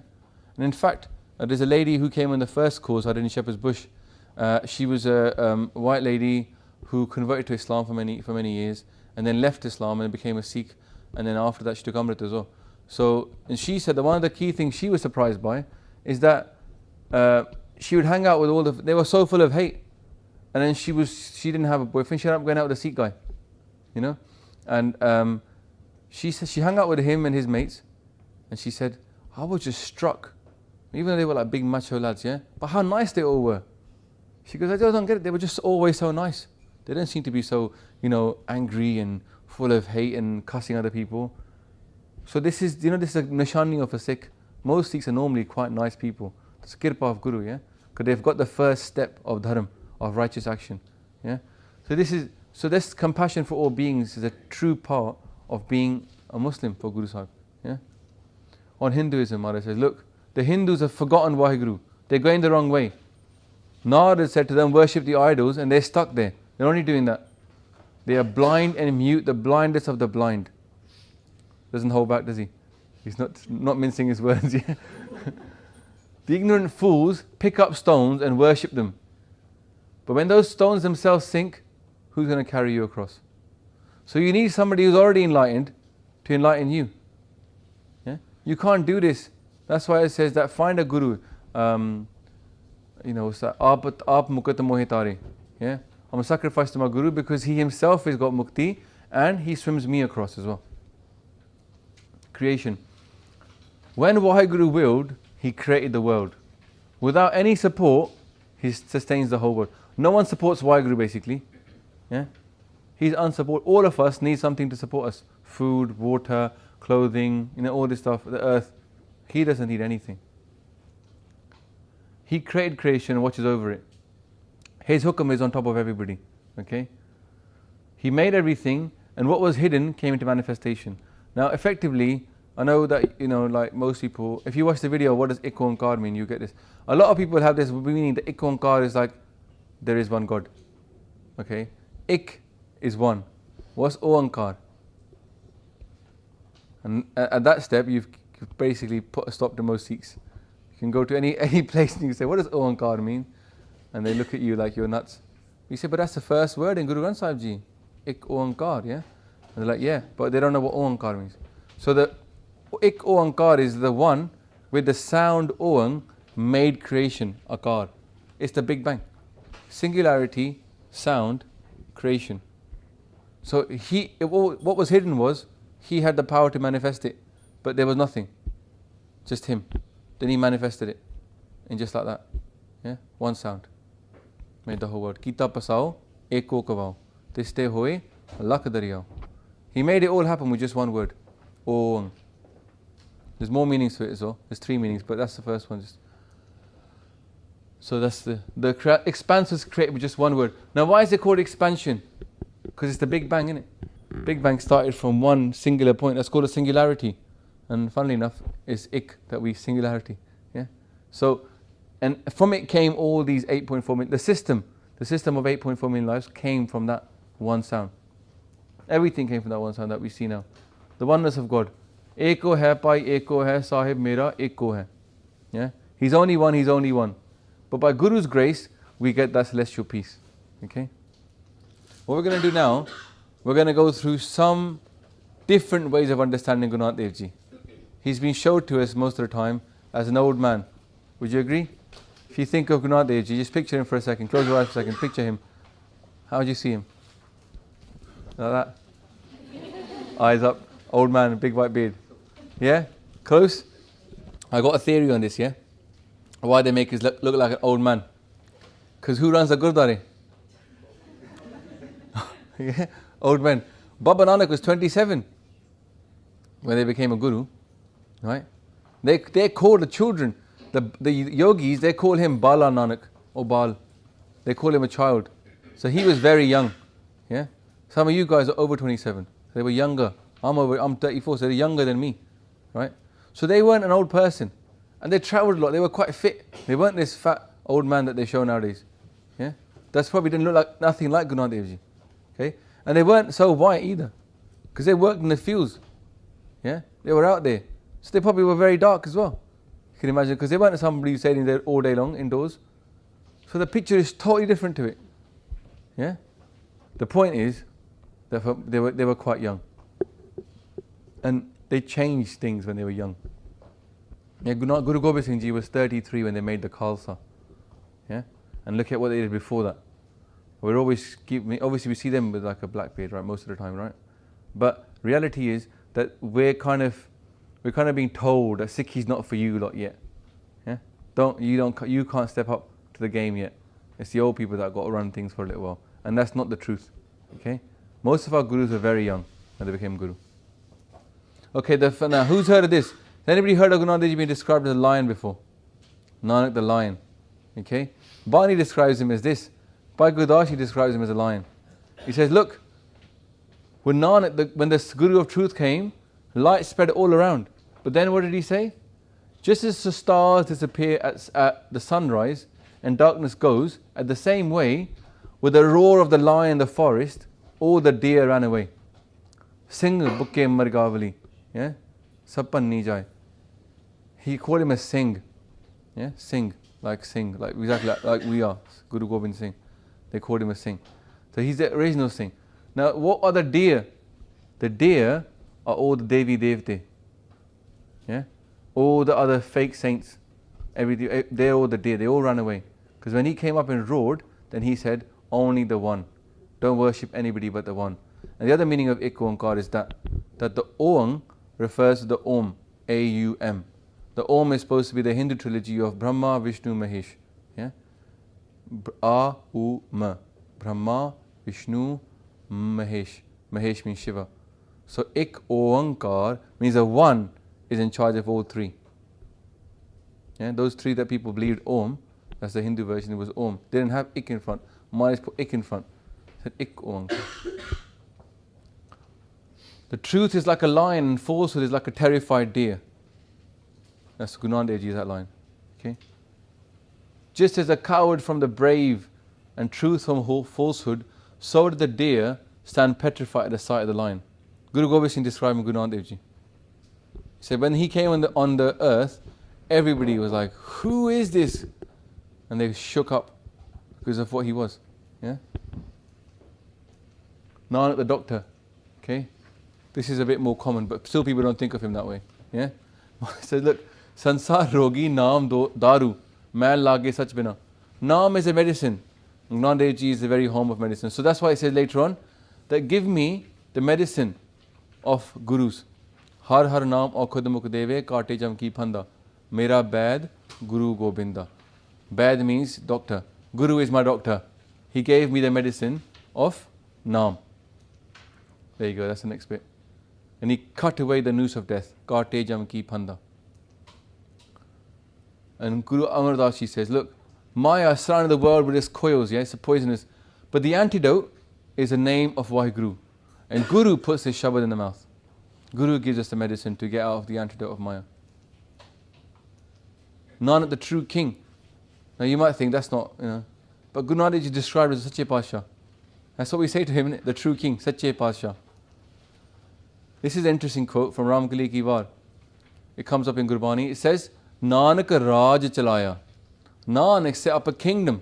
And in fact, there's a lady who came on the first course I did in Shepherd's Bush. She was a white lady who converted to Islam for many years, and then left Islam and became a Sikh, and then after that she took Amrit as well. So, and she said that one of the key things she was surprised by is that she would hang out with they were so full of hate, and then she didn't have a boyfriend. She ended up going out with a Sikh guy, you know, and she said she hung out with him and his mates, and she said, I was just struck, even though they were like big macho lads, yeah, but how nice they all were. She goes, I just don't get it. They were just always so nice. They didn't seem to be so, angry and full of hate and cussing other people. So this is, this is a nishani of a Sikh. Most Sikhs are normally quite nice people. It's a kirpa of Guru, yeah, because they've got the first step of dharma, of righteous action, yeah. So this compassion for all beings is a true part of being a Muslim for Guru Sahib, yeah. On Hinduism, Maharaj says, look, the Hindus have forgotten Waheguru. They're going the wrong way. Narad said to them, worship the idols, and they're stuck there. They're only doing that. They are blind and mute, the blindest of the blind. Doesn't hold back, does he? He's not mincing his words. Yeah? The ignorant fools pick up stones and worship them. But when those stones themselves sink, who's going to carry you across? So you need somebody who's already enlightened to enlighten you. Yeah? You can't do this. That's why it says that find a guru. Aap mukat mohitare. Yeah? I'm a sacrifice to my guru because he himself has got mukti and he swims me across as well. Creation. When Waheguru willed, he created the world. Without any support, he sustains the whole world. No one supports Waheguru basically. Yeah? He's unsupported. All of us need something to support us. Food, water, clothing, all this stuff, the earth. He doesn't need anything. He created creation and watches over it. His hukam is on top of everybody. Okay? He made everything, and what was hidden came into manifestation. Now, effectively, I know that, like most people, if you watch the video, what does Ik Onkar mean? You get this. A lot of people have this meaning that Ik Onkar is like, there is one God. Okay? Ik is one. What's Onkar? And at that step, you've basically put a stop to most Sikhs. You can go to any place and you say, what does Onkar mean? And they look at you like you're nuts. You say, but that's the first word in Guru Granth Sahib Ji. Ik Onkar, yeah? And they're like, yeah, but they don't know what Onkar means. So Ik Oankar is the one with the sound Oang made creation, Akar. It's the Big Bang. Singularity, sound, creation. So what was hidden was, he had the power to manifest it, but there was nothing, just him. Then he manifested it, and just like that, yeah, one sound made the whole world. Kita pasao, eko kavao, tiste hoye, lakh dariyao. He made it all happen with just one word, Om. There's more meanings to it as well. There's 3 meanings, but that's the first one. So that's the expanse was created with just one word. Now, why is it called expansion? Because it's the Big Bang, isn't it? Big Bang started from one singular point. That's called a singularity. And funnily enough, it's ik that we singularity. Yeah. So, and from it came all these 8.4 million. The system of 8.4 million lives came from that one sound. Everything came from that one sound that we see now. The oneness of God. Eko hai pai, eko hai sahib mera, eko hai. Yeah. He's only one. He's only one. But by Guru's grace, we get that celestial peace. Okay. What we're going to do now, we're going to go through some different ways of understanding Guru Nanak Dev Ji. He's been showed to us most of the time as an old man. Would you agree? If you think of Guru Nanak Dev Ji, just picture him for a second. Close your eyes for a second. Picture him. How would you see him? Like that? Eyes up. Old man, big white beard. Yeah? Close? I got a theory on this, yeah? Why they make us look like an old man. Because who runs the Gurdwara? Yeah? Old men. Baba Nanak was 27 when they became a guru. Right? They call the children, the yogis, they call him Bala Nanak or Bal. They call him a child. So he was very young. Yeah? Some of you guys are over 27. They were younger. I'm 34, so they're younger than me. Right? So they weren't an old person. And they travelled a lot. They were quite fit. They weren't this fat old man that they show nowadays. Yeah? That's probably didn't look like nothing like Guru Nanak Dev Ji. Okay? And they weren't so white either. Because they worked in the fields. Yeah? They were out there. So they probably were very dark as well. You can imagine, because they weren't somebody who stayed in there all day long indoors. So the picture is totally different to it. Yeah? The point is that they were quite young. And they changed things when they were young. Yeah, Guru Gobind Singh Ji was 33 when they made the Khalsa. Yeah? And look at what they did before that. Obviously we see them with like a black beard, right, most of the time, right? But reality is that we're kind of being told that Sikhi is not for you lot yet. Yeah? You can't step up to the game yet. It's the old people that got to run things for a little while. And that's not the truth. Okay? Most of our gurus were very young when they became guru. Okay, now who's heard of this? Has anybody heard of Guru Nanak Dev Ji being described as a lion before? Nanak the lion. Okay? Bani describes him as this. Bhai Gurdas, he describes him as a lion. He says, look, when the Guru of Truth came, light spread all around. But then what did he say? Just as the stars disappear at the sunrise and darkness goes, at the same way, with the roar of the lion in the forest, all the deer ran away. Singh bukke margavali. Yeah? Sapan ni jai. He called him a Singh. Yeah? Singh, like exactly like we are. Guru Gobind Singh. They called him a Singh. So he's the original Singh. Now, what are the deer? The deer are all the Devi Devte. Yeah? All the other fake saints. They're all the deer. They all ran away. Because when he came up and roared, then he said, only the one. Don't worship anybody but the one. And the other meaning of Ik Oankar is that the Oang refers to the Om, A-U-M. The Om is supposed to be the Hindu trilogy of Brahma, Vishnu, Mahesh. Yeah? A-U-M. Brahma, Vishnu, Mahesh. Mahesh means Shiva. So Ik Oankar means the one is in charge of all three. Yeah? Those three that people believed Om, that's the Hindu version, it was Om. They didn't have Ik in front. Maharaj put Ik in front. Said Ik Oankar. The truth is like a lion and falsehood is like a terrified deer. That's Guru Nanak Dev Ji, that line. Okay? Just as a coward from the brave and truth from falsehood, so did the deer stand petrified at the sight of the lion. Guru Gobind Singh describing Guru Nanak Dev Ji. He said when he came on the earth, everybody was like, who is this? And they shook up because of what he was. Yeah? Nanak the doctor. Okay? This is a bit more common, but still people don't think of him that way. Yeah? It says, look, Sansar rogi naam daru, man lage sach bina. Naam is a medicine. Guru Nanak Dev Ji is the very home of medicine. So that's why it says later on that give me the medicine of gurus. Har har naam aukhad mukh deve kaate jam ki phanda. Mera Baid Guru Gobinda. Baid means doctor. Guru is my doctor. He gave me the medicine of Naam. There you go, that's the next bit. And he cut away the noose of death. Kaate jam ki phanda. And Guru Amar Das Ji says, look, Maya surrounded the world with its coils, yeah, it's poisonous. But the antidote is the name of Waheguru. And Guru puts his shabad in the mouth. Guru gives us the medicine to get out of the antidote of Maya. Nanak, the true king. Now you might think that's not, but Guru Nanak is described as Sache Pasha. That's what we say to him, isn't it? The true king, Sache Pasha. This is an interesting quote from Ramkali Ki War. It comes up in Gurbani. It says, Nanak Raj Chalaya. Nanak set up a kingdom.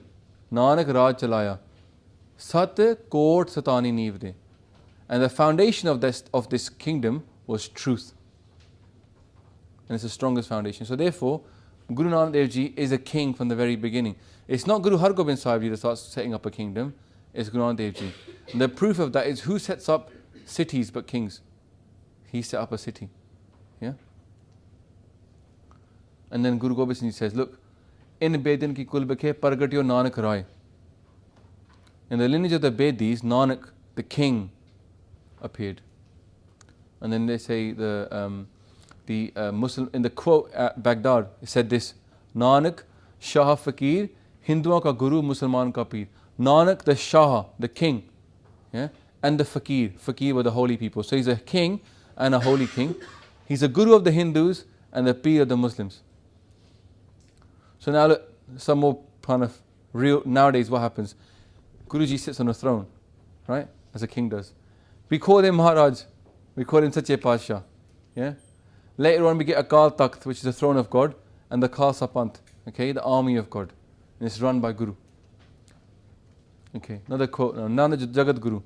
Nanak Raj Chalaya. Sat Kot Satani Neev De. And the foundation of this kingdom was truth. And it's the strongest foundation. So therefore, Guru Nanak Dev Ji is a king from the very beginning. It's not Guru Har Gobind Sahib Ji that starts setting up a kingdom. It's Guru Nanak Dev Ji. And the proof of that is who sets up cities but kings? He set up a city. Yeah? And then Guru Gobind Singh Ji says, look, in Bedin ki kul bekhe pargatyo Nanak Rai. In the lineage of the Bedis, Nanak, the king, appeared. And then they say the Muslim, in the quote at Baghdad, it said this, Nanak, Shah Fakir, Hinduan ka Guru, Musliman ka Peer. Nanak, the Shah, the king, yeah, and the Fakir. Fakir were the holy people. So he's a king and a holy king. He's a Guru of the Hindus and the Peer of the Muslims. So now look, some more kind of real, nowadays what happens? Guruji sits on a throne, right, as a king does. We call him Maharaj, we call him Sache Pasha, yeah. Later on we get Akal Takht, which is the throne of God, and the Khalsa Panth, okay, the army of God. And it's run by Guru. Okay, another quote now, Nanak Jagat Guru.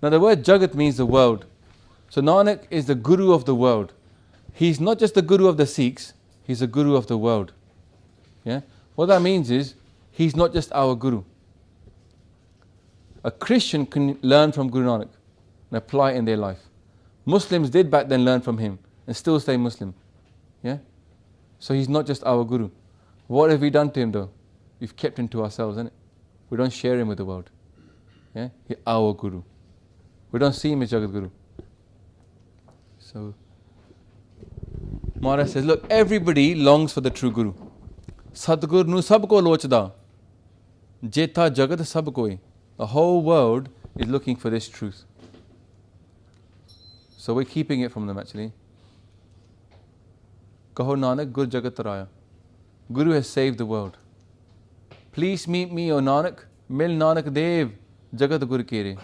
Now the word Jagat means the world. So Nanak is the Guru of the world. He's not just the Guru of the Sikhs, he's the Guru of the world. Yeah? What that means is, he's not just our Guru. A Christian can learn from Guru Nanak and apply it in their life. Muslims did back then learn from him and still stay Muslim. Yeah? So he's not just our Guru. What have we done to him though? We've kept him to ourselves, isn't it? We don't share him with the world. Yeah? He's our Guru. We don't see him as Jagat Guru. So Maharaj says, look, everybody longs for the true Guru. Sadgur nu sab ko lochda. Jeta jagat sab koi. The whole world is looking for this truth. So we're keeping it from them actually. Kaho Nanak Gur Jagat Taraya. Guru has saved the world. Please meet me, O Nanak. Mil Nanak Dev Jagat Gur Kere.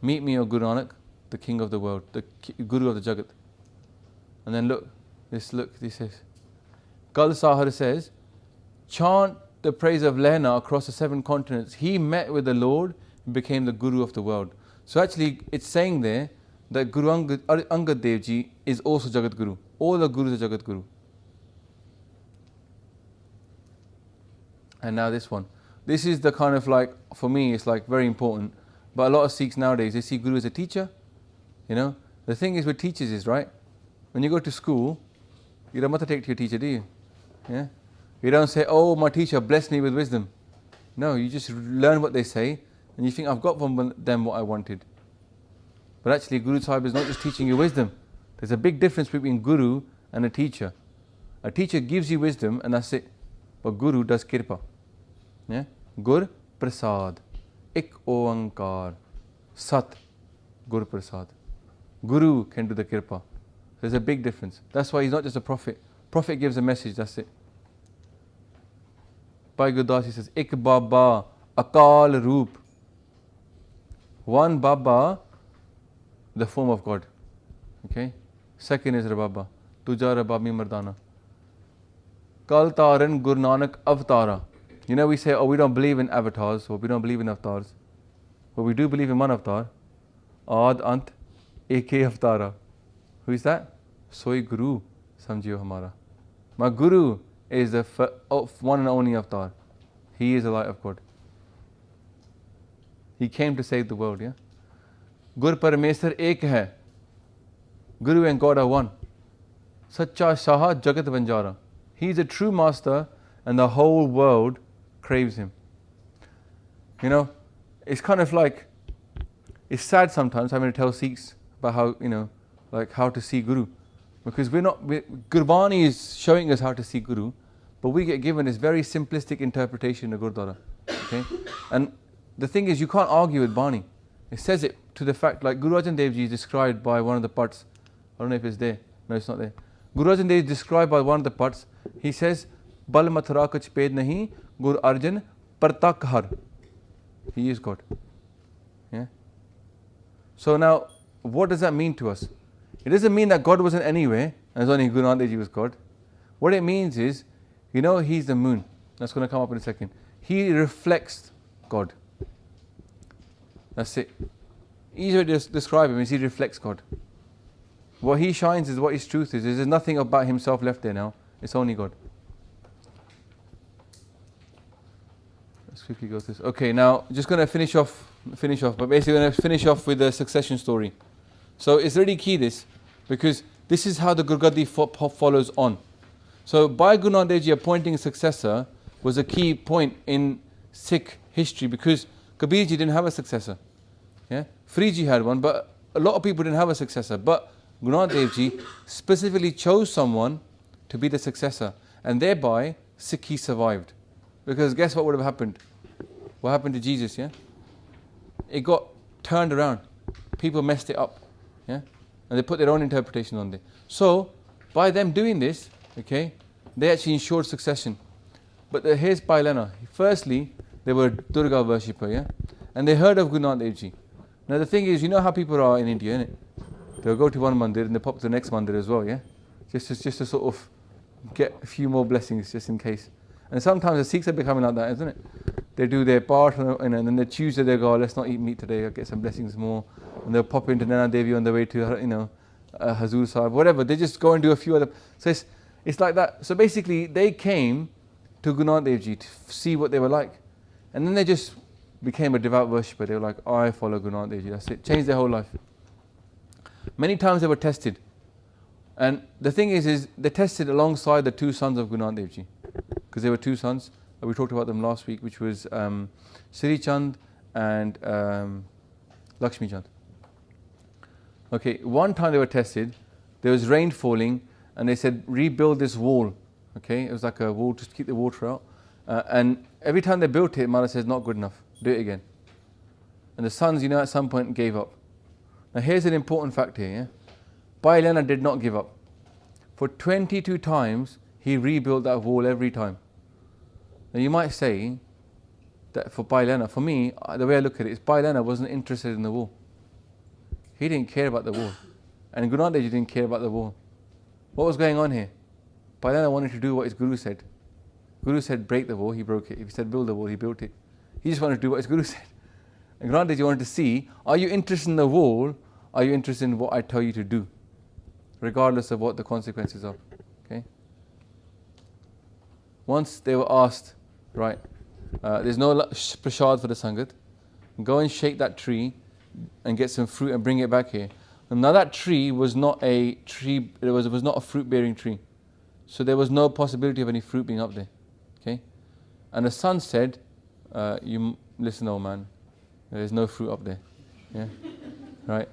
Meet me, O Guru Nanak, the king of the world, the Guru of the Jagat. And then look, this says, Kal Sahar says, chant the praise of Lehna across the 7 continents. He met with the Lord and became the Guru of the world. So actually it's saying there that Guru Angad Dev Ji is also Jagat Guru. All the Gurus are Jagat Guru. And now this one. This is the kind of like, for me it's like very important. But a lot of Sikhs nowadays, they see Guru as a teacher. You know, the thing is with teachers is, right, when you go to school, you don't have to take to your teacher, do you? Yeah? You don't say, oh, my teacher blessed me with wisdom. No, you just learn what they say and you think, I've got from them what I wanted. But actually, Guru Sahib is not just teaching you wisdom. There's a big difference between Guru and a teacher. A teacher gives you wisdom and that's it. But Guru does kirpa. Yeah? Gur Prasad. Ik Oankar. Sat. Gur Prasad. Guru can do the kirpa. There's a big difference. That's why he's not just a prophet. Prophet gives a message, that's it. Bhai Gurdas says, Ik Baba, Akal Roop. One Baba, the form of God. Okay? Second is Rababa. Tuja Rabami Mardana. Kal Taran Guru Nanak Avatara. You know, we say, oh, we don't believe in avatars, or we don't believe in avatars. But we do believe in one avatar. Ad Ant Eke Avatara. Who is that? Soi Guru samjhiyo hamara. My Guru is the one and only avatar. He is the light of God. He came to save the world, yeah? Gur Parameswar ek hai. Guru and God are one. Sacha Shaha Jagat Banjara. He is a true master and the whole world craves him. You know, it's kind of like, it's sad sometimes having to tell Sikhs about how, you know, like how to see Guru. Because Gurbani is showing us how to see Guru, but we get given this very simplistic interpretation of Gurdwara. Okay? And the thing is, you can't argue with Bani. It says it to the fact, like Guru Arjan Dev Ji is described by one of the parts. I don't know if it's there. No, it's not there. Guru Arjan Dev is described by one of the parts. He says, Bal mathura kuch ped nahi, Guru Arjan partak har. He is God. Yeah? So now, what does that mean to us? It doesn't mean that God wasn't anywhere, and it's only Guru Nanak Dev Ji was God. What it means is, you know, He's the moon. That's going to come up in a second. He reflects God. That's it. Easy way to describe Him is He reflects God. What He shines is what His truth is. There's nothing about Himself left there now. It's only God. Let's quickly go through this. Okay, now just going to finish off, but basically going to finish off with the succession story. So it's really key this, because this is how the Gurgadi follows on. So by Guru Nanak Dev Ji appointing a successor was a key point in Sikh history, because Kabir Ji didn't have a successor. Yeah? Free Ji had one, but a lot of people didn't have a successor. But Guru Nanak Dev Ji specifically chose someone to be the successor, and thereby Sikhi survived. Because guess what would have happened? What happened to Jesus? Yeah, it got turned around. People messed it up. Yeah, and they put their own interpretation on it. So by them doing this, okay, they actually ensured succession. But here's Pailana. Firstly, they were Durga worshipper, yeah, and they heard of Guru Nanak Dev Ji. Now the thing is, you know how people are in India, innit? They'll go to one mandir and they pop to the next mandir as well, yeah, just to sort of get a few more blessings, just in case. And sometimes the Sikhs are becoming like that, isn't it? They do their part, and then the Tuesday they go, let's not eat meat today, I'll get some blessings more. And they'll pop into Nana Devi on the way to, you know, Hazur Sahib, whatever. They just go and do a few other. So it's like that. So basically, they came to Guru Nanak Dev Ji to see what they were like. And then they just became a devout worshipper. They were like, I follow Guru Nanak Dev Ji. That's it. Changed their whole life. Many times they were tested. And the thing is they tested alongside the two sons of Guru Nanak Dev Ji. Because there were two sons. We talked about them last week, which was Sri Chand and Lakshmi Chand. Okay, one time they were tested, there was rain falling, and they said, rebuild this wall. Okay, it was like a wall to keep the water out. And every time they built it, Mala says, not good enough, do it again. And the sons, you know, at some point gave up. Now here's an important fact here, yeah? Bhai Lehna did not give up. For 22 times, he rebuilt that wall every time. Now you might say that for Bhai Lehna, for me, the way I look at it is Bhai Lehna wasn't interested in the wall. He didn't care about the wall. And Guru Nanak Dev Ji didn't care about the wall. What was going on here? Bhai Lehna wanted to do what his Guru said. Guru said break the wall, he broke it. If he said build the wall, he built it. He just wanted to do what his Guru said. And Guru Nanak Dev Ji wanted to see, are you interested in the wall? Are you interested in what I tell you to do? Regardless of what the consequences are. Okay? Once they were asked, right, there's no prasad for the Sangat, go and shake that tree and get some fruit and bring it back here. And now that tree was not a tree, it was not a fruit bearing tree. So there was no possibility of any fruit being up there. Okay? And the son said, you listen, old man, there's no fruit up there. Yeah? Right?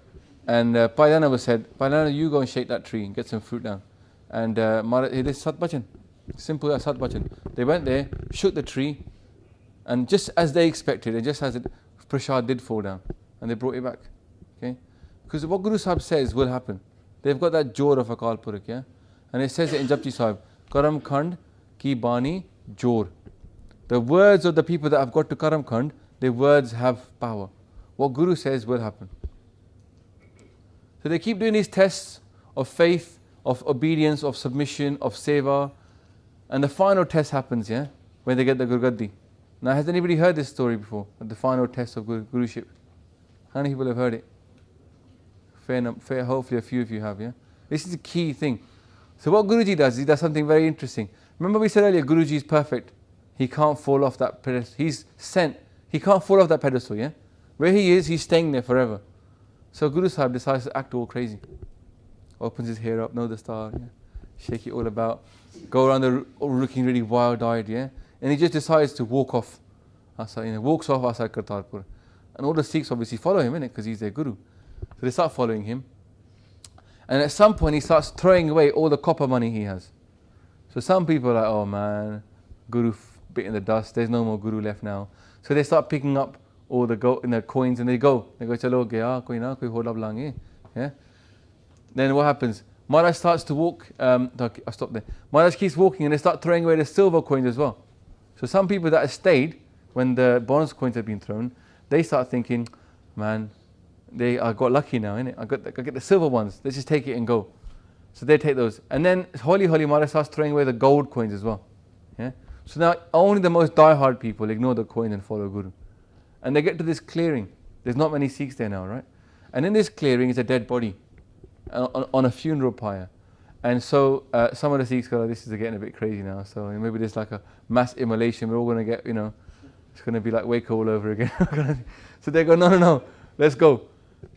And Bhai Lehna was said, Bhai Lehna, you go and shake that tree and get some fruit down. And it is Sat Bachan. Simple as Sat Bachan. They went there, shook the tree, and just as they expected, and just as prasad did fall down, and they brought it back. Okay? Because what Guru Sahib says will happen. They've got that jor of Akal Purakh, yeah? And it says it in Japji Sahib, Karam Khand ki bani jor. The words of the people that have got to Karam Khand, their words have power. What Guru says will happen. So they keep doing these tests of faith, of obedience, of submission, of seva. And the final test happens, yeah? When they get the Gurgaddi. Now, has anybody heard this story before? The final test of Guruship? How many people have heard it? Fair, hopefully a few of you have, yeah? This is the key thing. So what Guruji does, he does something very interesting. Remember we said earlier, Guruji is perfect. He can't fall off that pedestal. He's sent. He can't fall off that pedestal, yeah? Where he is, he's staying there forever. So Guru Sahib decides to act all crazy. Opens his hair up, know the star, yeah? Shake it all about. Go around the looking really wild-eyed, yeah? And he just decides to walk off. Walks off outside Kartarpur. And all the Sikhs obviously follow him, innit? Because he's their Guru. So they start following him. And at some point he starts throwing away all the copper money he has. So some people are like, oh man, Guru bit in the dust, there's no more Guru left now. So they start picking up all the coins and they go, chalo gaya, koi na, koi hoda blange. Yeah? Then what happens? Maharaj starts to walk, I'll stop there. Maharaj keeps walking and they start throwing away the silver coins as well. So some people that have stayed when the bronze coins have been thrown, they start thinking, man, I got lucky now, innit? I get the silver ones, let's just take it and go. So they take those. And then Holy Maharaj starts throwing away the gold coins as well. Yeah? So now only the most die-hard people ignore the coin and follow Guru. And they get to this clearing. There's not many Sikhs there now, right? And in this clearing is a dead body on a funeral pyre. And so some of the Sikhs go, this is getting a bit crazy now. So maybe there's like a mass immolation. We're all going to get, it's going to be like Waco all over again. So they go, no, let's go.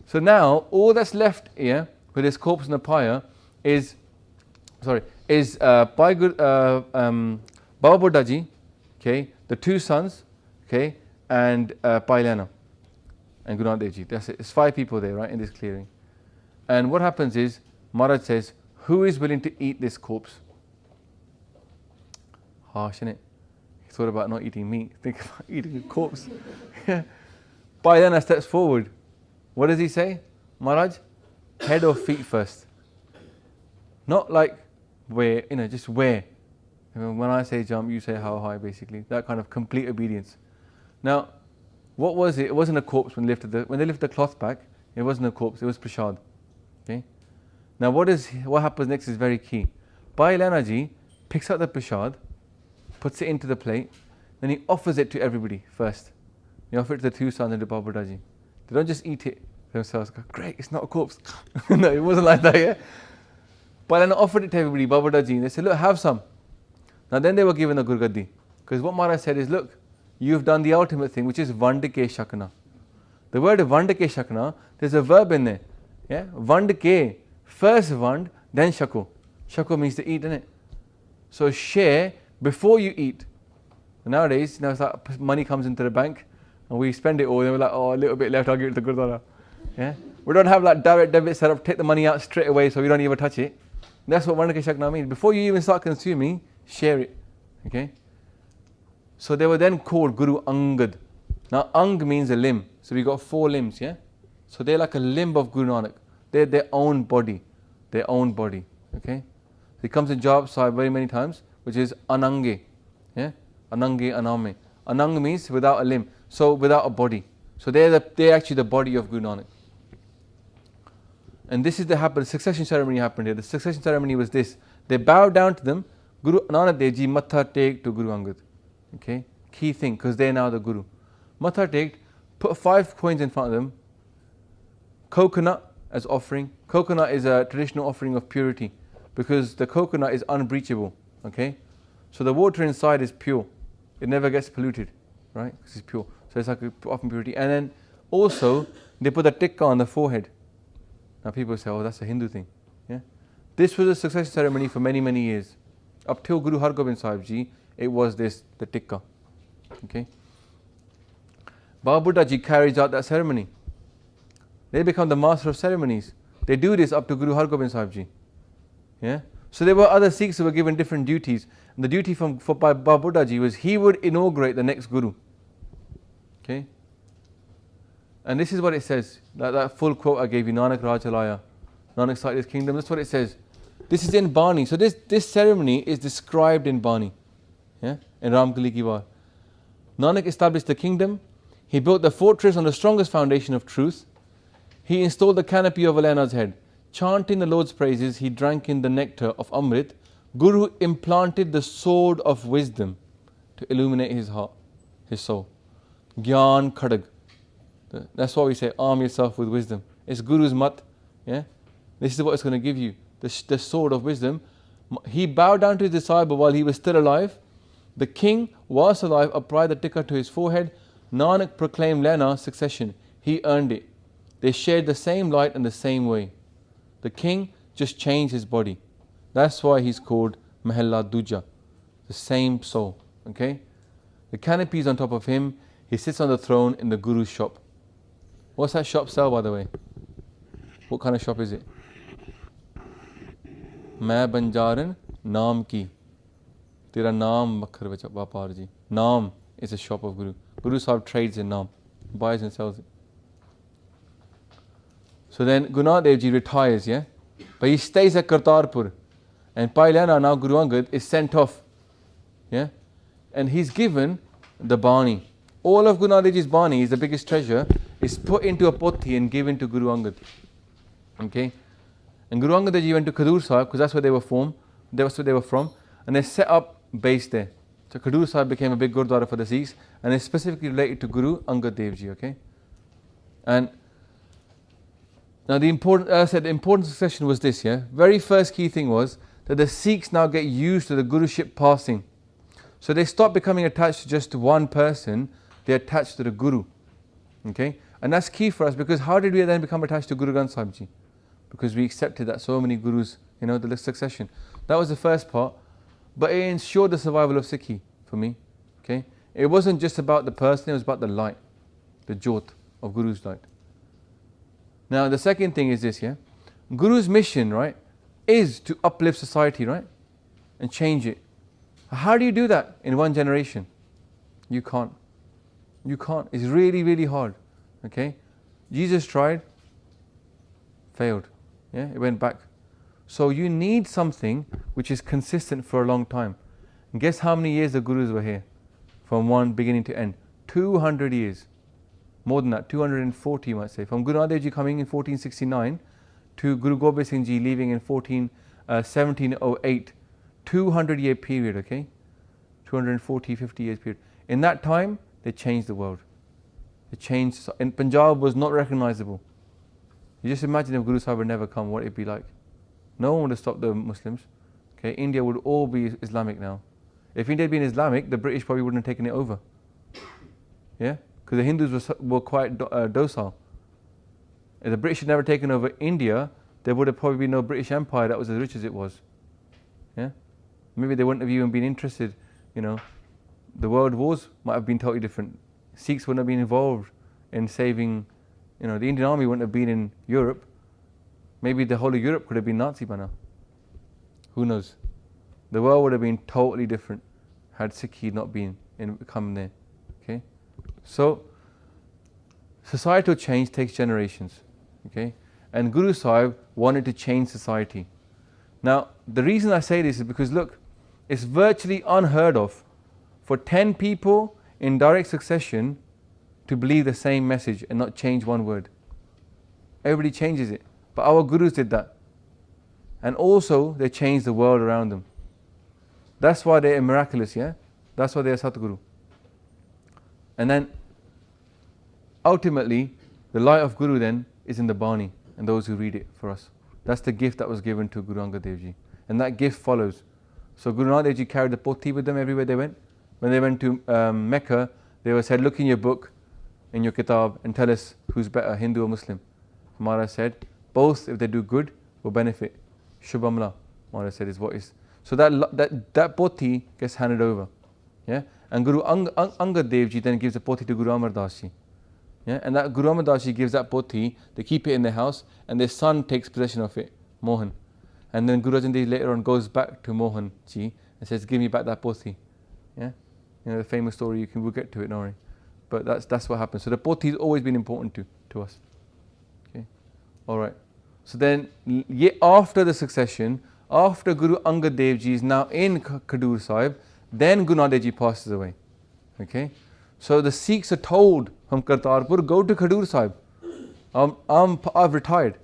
So now all that's left here with this corpse in the pyre is Baba Buddhaji, okay, the two sons, okay, and Bhai Lehna and Guru Nanak Dev Ji. That's it. It's 5 people there, right, in this clearing. And what happens is, Maharaj says, who is willing to eat this corpse? Harsh, isn't it? He thought about not eating meat. Think about eating a corpse. Bhai Lehna steps forward. What does he say? Maharaj, head or feet first? Not like where, just where. When I say jump, you say how high, basically. That kind of complete obedience. Now, what was it? It wasn't a corpse when they lifted the cloth back. It wasn't a corpse, it was prasad. Okay? Now what happens next is very key. Bhai Lehna Ji picks up the prasad, puts it into the plate, then he offers it to everybody first. He offers it to the two sons and to Baba Buddhaji. They don't just eat it themselves. Go, great, it's not a corpse. No, it wasn't like that, yeah? Bhai Lehna offered it to everybody, Baba Buddhaji, and they said, look, have some. Now then they were given the Gurgaddi. Because what Maharaj said is, look, you've done the ultimate thing, which is Vandke Shakna. The word Vandke Shakna, there's a verb in there. Yeah? Vandke, first Vand, then Shako. Shako means to eat, innit? So share before you eat. Nowadays, it's like money comes into the bank and we spend it all and we're like, oh, a little bit left, I'll give it to Gurdwara. Yeah? We don't have like direct debit set up, take the money out straight away so we don't even touch it. That's what Vandke Shakna means. Before you even start consuming, share it. Okay? So they were then called Guru Angad. Now Ang means a limb. So we got 4 limbs, yeah? So they're like a limb of Guru Nanak. They're their own body. Their own body. Okay? So it comes in Jawab Sahib very many times, which is Anange. Yeah? Anange, Aname. Anang means without a limb. So without a body. So they're actually the body of Guru Nanak. And this is the succession ceremony happened here. The succession ceremony was this. They bowed down to them. Guru Nanak Dev Ji matha take to Guru Angad. Okay? Key thing, because they're now the Guru. Matha take, put 5 coins in front of them. Coconut as offering. Coconut is a traditional offering of purity because the coconut is unbreachable. Okay? So the water inside is pure. It never gets polluted. Right? Because it's pure. So it's like offering purity. And then also, they put a tikka on the forehead. Now people say, oh, that's a Hindu thing. Yeah? This was a succession ceremony for many, many years. Up till Guru Har Gobind Sahib Ji, it was the tikka. Okay? Baba Buddhaji carries out that ceremony. They become the master of ceremonies. They do this up to Guru Har Gobind Sahib Ji. Yeah? So there were other Sikhs who were given different duties. And the duty for Baba Buddhaji was he would inaugurate the next Guru. Okay? And this is what it says. That full quote I gave you, Nanak Rajalaya, Nanak sighted his kingdom. That's what it says. This is in Bani. So this ceremony is described in Bani. Yeah? In Ramkali Ki War. Nanak established the kingdom. He built the fortress on the strongest foundation of truth. He installed the canopy over Lehna's head. Chanting the Lord's praises, he drank in the nectar of Amrit. Guru implanted the sword of wisdom to illuminate his heart, his soul. Gyan Khadag. That's why we say, arm yourself with wisdom. It's Guru's mat. Yeah? This is what it's going to give you. the sword of wisdom, he bowed down to his disciple while he was still alive. The king, whilst alive, applied the tikka to his forehead. Nanak proclaimed Lena succession. He earned it. They shared the same light and the same way. The king just changed his body. That's why he's called Mahalla Duja, the same soul. Okay? The canopy is on top of him. He sits on the throne in the Guru's shop. What's that shop sell, by the way? What kind of shop is it? Main Banjaran Naam Ki. Tera Naam Makhar Vapar Ji. Naam is a shop of Guru. Guru Sahib trades in Naam, buys and sells it. So then Guru Nanak Dev Ji retires, yeah? But he stays at Kartarpur. And Bhai Lehna, now Guru Angad, is sent off. Yeah? And he's given the Bani. All of Guru Nanak Dev Ji's Bani is the biggest treasure, is put into a pothi and given to Guru Angad. Okay? And Guru Angad Dev Ji went to Khadur Sahib because that's where they were from. That's where they were from. And they set up base there. So Khadur Sahib became a big Gurdwara for the Sikhs, and it's specifically related to Guru Angad Dev Ji. Okay? And now the important succession was this, yeah? Very first key thing was that the Sikhs now get used to the Guruship passing. So they stop becoming attached to just one person, they attach to the Guru. Okay? And that's key for us, because how did we then become attached to Guru Granth Sahib Ji? Because we accepted that so many Gurus, the succession. That was the first part. But it ensured the survival of Sikhi for me. Okay? It wasn't just about the person, it was about the light, the jyot of Guru's light. Now the second thing is this, yeah? Guru's mission, right, is to uplift society, right? And change it. How do you do that in one generation? You can't. You can't. It's really, really hard. Okay? Jesus tried, failed. Yeah? It went back. So you need something which is consistent for a long time. And guess how many years the Gurus were here? From one beginning to end. 200 years. More than that, 240 you might say. From Guru Nanak Dev Ji coming in 1469 to Guru Gobind Singh Ji leaving in 1708. 200-year period, okay? 240, 50 years period. In that time, they changed the world. They changed, and Punjab was not recognizable. You just imagine if Guru Sahib would never come, what it'd be like. No one would have stopped the Muslims. Okay, India would all be Islamic now. If India had been Islamic, the British probably wouldn't have taken it over. Yeah? Because the Hindus were quite docile. If the British had never taken over India, there would have probably been no British Empire that was as rich as it was. Yeah? Maybe they wouldn't have even been interested, The world wars might have been totally different. Sikhs wouldn't have been involved in saving, the Indian army wouldn't have been in Europe. Maybe the whole of Europe could have been Nazi by now. Who knows? The world would have been totally different had Sikhi not come there. Okay? So, societal change takes generations. Okay? And Guru Sahib wanted to change society. Now, the reason I say this is because, look, it's virtually unheard of for 10 people in direct succession to believe the same message and not change one word. Everybody changes it. But our Gurus did that. And also, they changed the world around them. That's why they are miraculous, yeah? That's why they are Satguru. And then, ultimately, the light of Guru then is in the Bani and those who read it for us. That's the gift that was given to Guru Angad Dev Ji. And that gift follows. So Guru Nanak Dev Ji carried the pothi with them everywhere they went. When they went to Mecca, they were said, look in your book, in your kitab, and tell us who's better, Hindu or Muslim. Maharaj said, both, if they do good, will benefit. Shubhamla, Maharaj said, is what is. So that pothi gets handed over. Yeah? And Guru Angad Dev Ji then gives the pothi to Guru Amar Das Ji. Yeah? And that Guru Amar Das Ji gives that pothi, they keep it in their house, and their son takes possession of it, Mohan. And then Guru Arjan Dev Ji later on goes back to Mohan Ji and says, give me back that pothi. Yeah? The famous story, we'll get to it, don't worry. But that's what happens. So the pothi has always been important to us. Okay? Alright. So then, after the succession, after Guru Angad Dev Ji is now in Khadur Sahib, then Guru Nanak Dev Ji passes away. Okay? So the Sikhs are told from Kartarpur, go to Khadur Sahib. I've retired.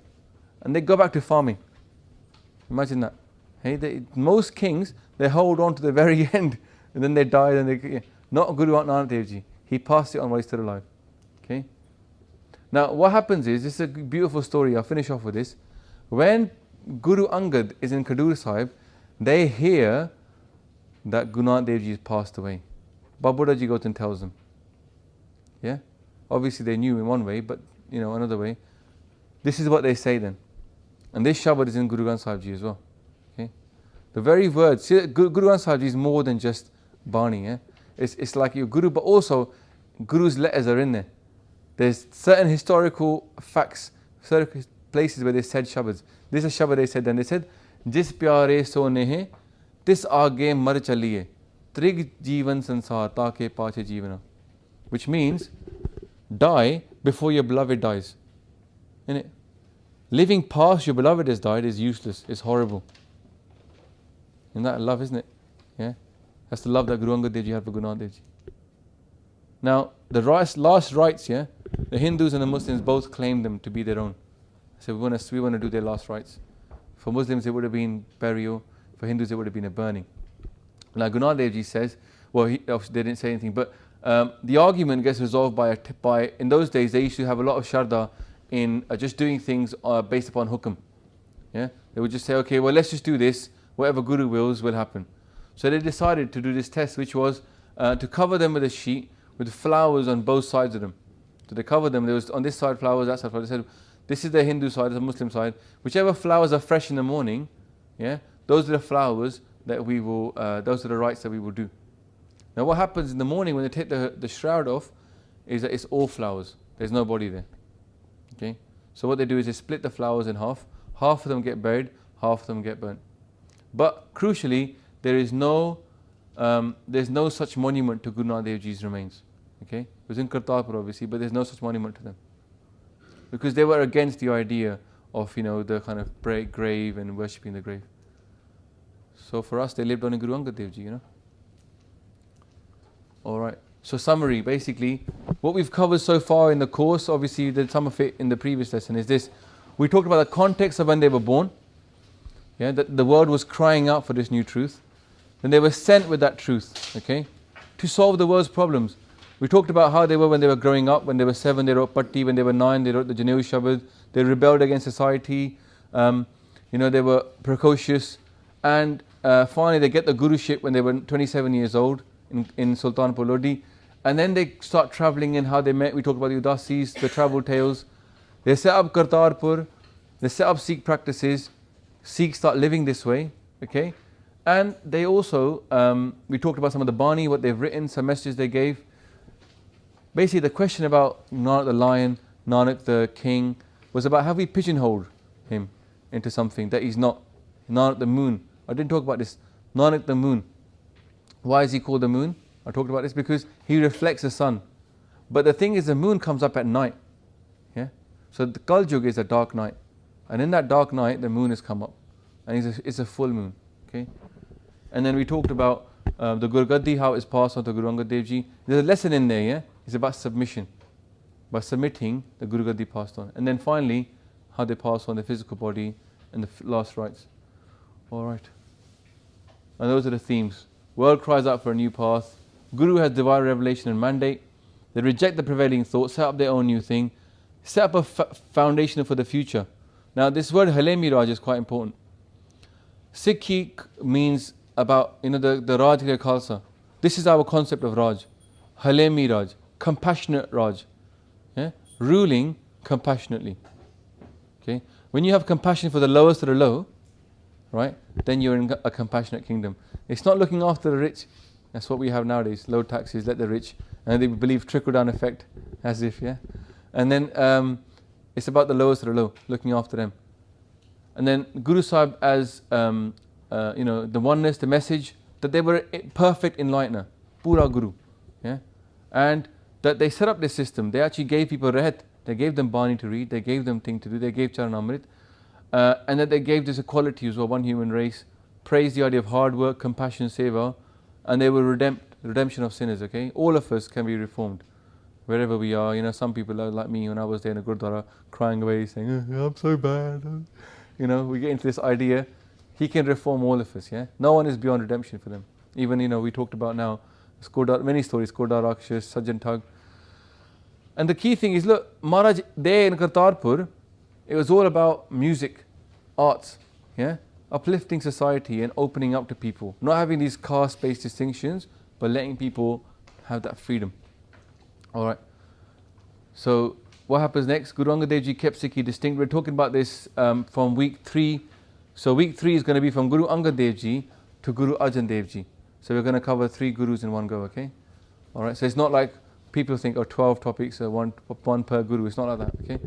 And they go back to farming. Imagine that. Hey, most kings, they hold on to the very end. And then they die. Not Guru Nanak Dev Ji. He passed it on while he's still alive. Okay? Now, what happens is, this is a beautiful story. I'll finish off with this. When Guru Angad is in Khadur Sahib, they hear that Guru Nanak Dev Ji has passed away. Babuda Ji goes and tells them. Yeah? Obviously they knew in one way, but another way. This is what they say then. And this Shabad is in Guru Granth Sahib Ji as well. Okay? The very words, see, Guru Granth Sahib Ji is more than just Bani. Yeah? It's like your Guru, but also Guru's letters are in there. There's certain historical facts, certain places where they said Shabads. This is a Shabad they said, and they said, Jis pyare so nehe, tis aage mar chaliye, trig jeevan sansar taake paache jeevana. Which means, die before your beloved dies. Innit? Living past your beloved has died is useless, it's horrible. Isn't that love, isn't it? Yeah? That's the love that Guru Angad Dev Ji had for Guru Nanak Dev Ji. Now, the last rites, yeah, the Hindus and the Muslims both claim them to be their own. So we want to do their last rites. For Muslims, it would have been burial. For Hindus, it would have been a burning. Now, Guru Nanak Dev Ji says, well, they didn't say anything, but the argument gets resolved by, in those days, they used to have a lot of sharda in just doing things based upon hukam. Yeah? They would just say, okay, well, let's just do this. Whatever Guru wills will happen. So they decided to do this test, which was to cover them with a sheet with flowers on both sides of them. So they covered them. There was on this side flowers, that side flowers. They said, this is the Hindu side, the Muslim side. Whichever flowers are fresh in the morning, yeah, those are the flowers that we will, those are the rites that we will do. Now what happens in the morning when they take the shroud off is that it's all flowers. There's no body there. Okay? So what they do is they split the flowers in half. Half of them get buried, half of them get burnt. But crucially, there's no such monument to Guru Nanak Dev Ji's remains. Okay? It was in Kartarpur obviously, but there's no such monument to them. Because they were against the idea of, the kind of grave and worshipping the grave. So for us, they lived on in Guru Angad Dev Ji, Alright. So summary, basically, what we've covered so far in the course, obviously you did some of it in the previous lesson, is this. We talked about the context of when they were born. Yeah, that the world was crying out for this new truth. Then they were sent with that truth, okay, to solve the world's problems. We talked about how they were when they were growing up. When they were 7, they wrote Patti. When they were 9, they wrote the Janeau Shabad. They rebelled against society. They were precocious. And finally, they get the Guruship when they were 27 years old in Sultanpur Lodi. And then they start traveling in how they met. We talked about the Udasis, the travel tales. They set up Kartarpur. They set up Sikh practices. Sikhs start living this way, okay? And they also, we talked about some of the Bani, what they've written, some messages they gave. Basically, the question about Nanak the lion, Nanak the king, was about have we pigeonholed him into something that he's not. Nanak the moon. I didn't talk about this. Nanak the moon. Why is he called the moon? I talked about this because he reflects the sun. But the thing is, the moon comes up at night. Yeah? So the Kal Yuga is a dark night. And in that dark night, the moon has come up. And it's a full moon. Okay? And then we talked about the Gurgaddi, how it's passed on to Guru Angad Dev Ji. There's a lesson in there, yeah? It's about submission. By submitting, the Gurgaddi passed on. And then finally, how they pass on the physical body and the last rites. Alright. And those are the themes. World cries out for a new path. Guru has divine revelation and mandate. They reject the prevailing thought, set up their own new thing, set up a foundation for the future. Now this word Halemi Raj is quite important. Sikhi means about, the Raj ke Khalsa. This is our concept of Raj. Halemi Raj, compassionate Raj. Yeah? Ruling compassionately. Okay? When you have compassion for the lowest of the low, right, then you're in a compassionate kingdom. It's not looking after the rich. That's what we have nowadays. Low taxes, let the rich. And they believe trickle-down effect, as if, yeah. And then it's about the lowest of the low, looking after them. And then Guru Sahib as, the oneness, the message, that they were perfect enlightener, Pura Guru. Yeah? And that they set up this system. They actually gave people rehat. They gave them Bani to read. They gave them thing to do. They gave Charanamrit. And that they gave this equality as well, one human race. Praised the idea of hard work, compassion, seva. And they were redemption of sinners, okay? All of us can be reformed. Wherever we are, some people are like me when I was there in a Gurdwara, crying away, saying, I'm so bad. We get into this idea. He can reform all of us, yeah? No one is beyond redemption for them. Even, we talked about now, many stories, Kodar Rakshas, Sajjan Thug. And the key thing is, look, Maharaj, there in Kartarpur, it was all about music, arts. yeah, uplifting society and opening up to people, not having these caste-based distinctions, but letting people have that freedom. All right. So what happens next? Guru Angad Dev Ji kept Sikhi distinct. We're talking about this from week 3. So week 3 is going to be from Guru Angad Dev Ji to Guru Arjan Dev Ji. So we're going to cover 3 gurus in one go, okay? All right. So it's not like people think, oh, 12 topics, one per guru. It's not like that, okay?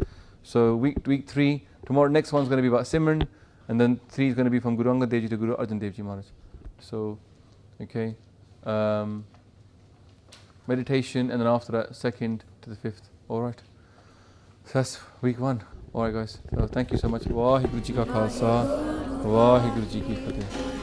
So week 3, tomorrow, next one's going to be about Simran, and then 3 is going to be from Guru Angad Dev Ji to Guru Arjan Dev Ji Maharaj. So, okay. Meditation, and then after that, 2nd to the 5th. All right. So that's week 1. All right, guys. So thank you so much. Waheguru Ji Ka Khalsa, Waheguru Ji Ki Fateh.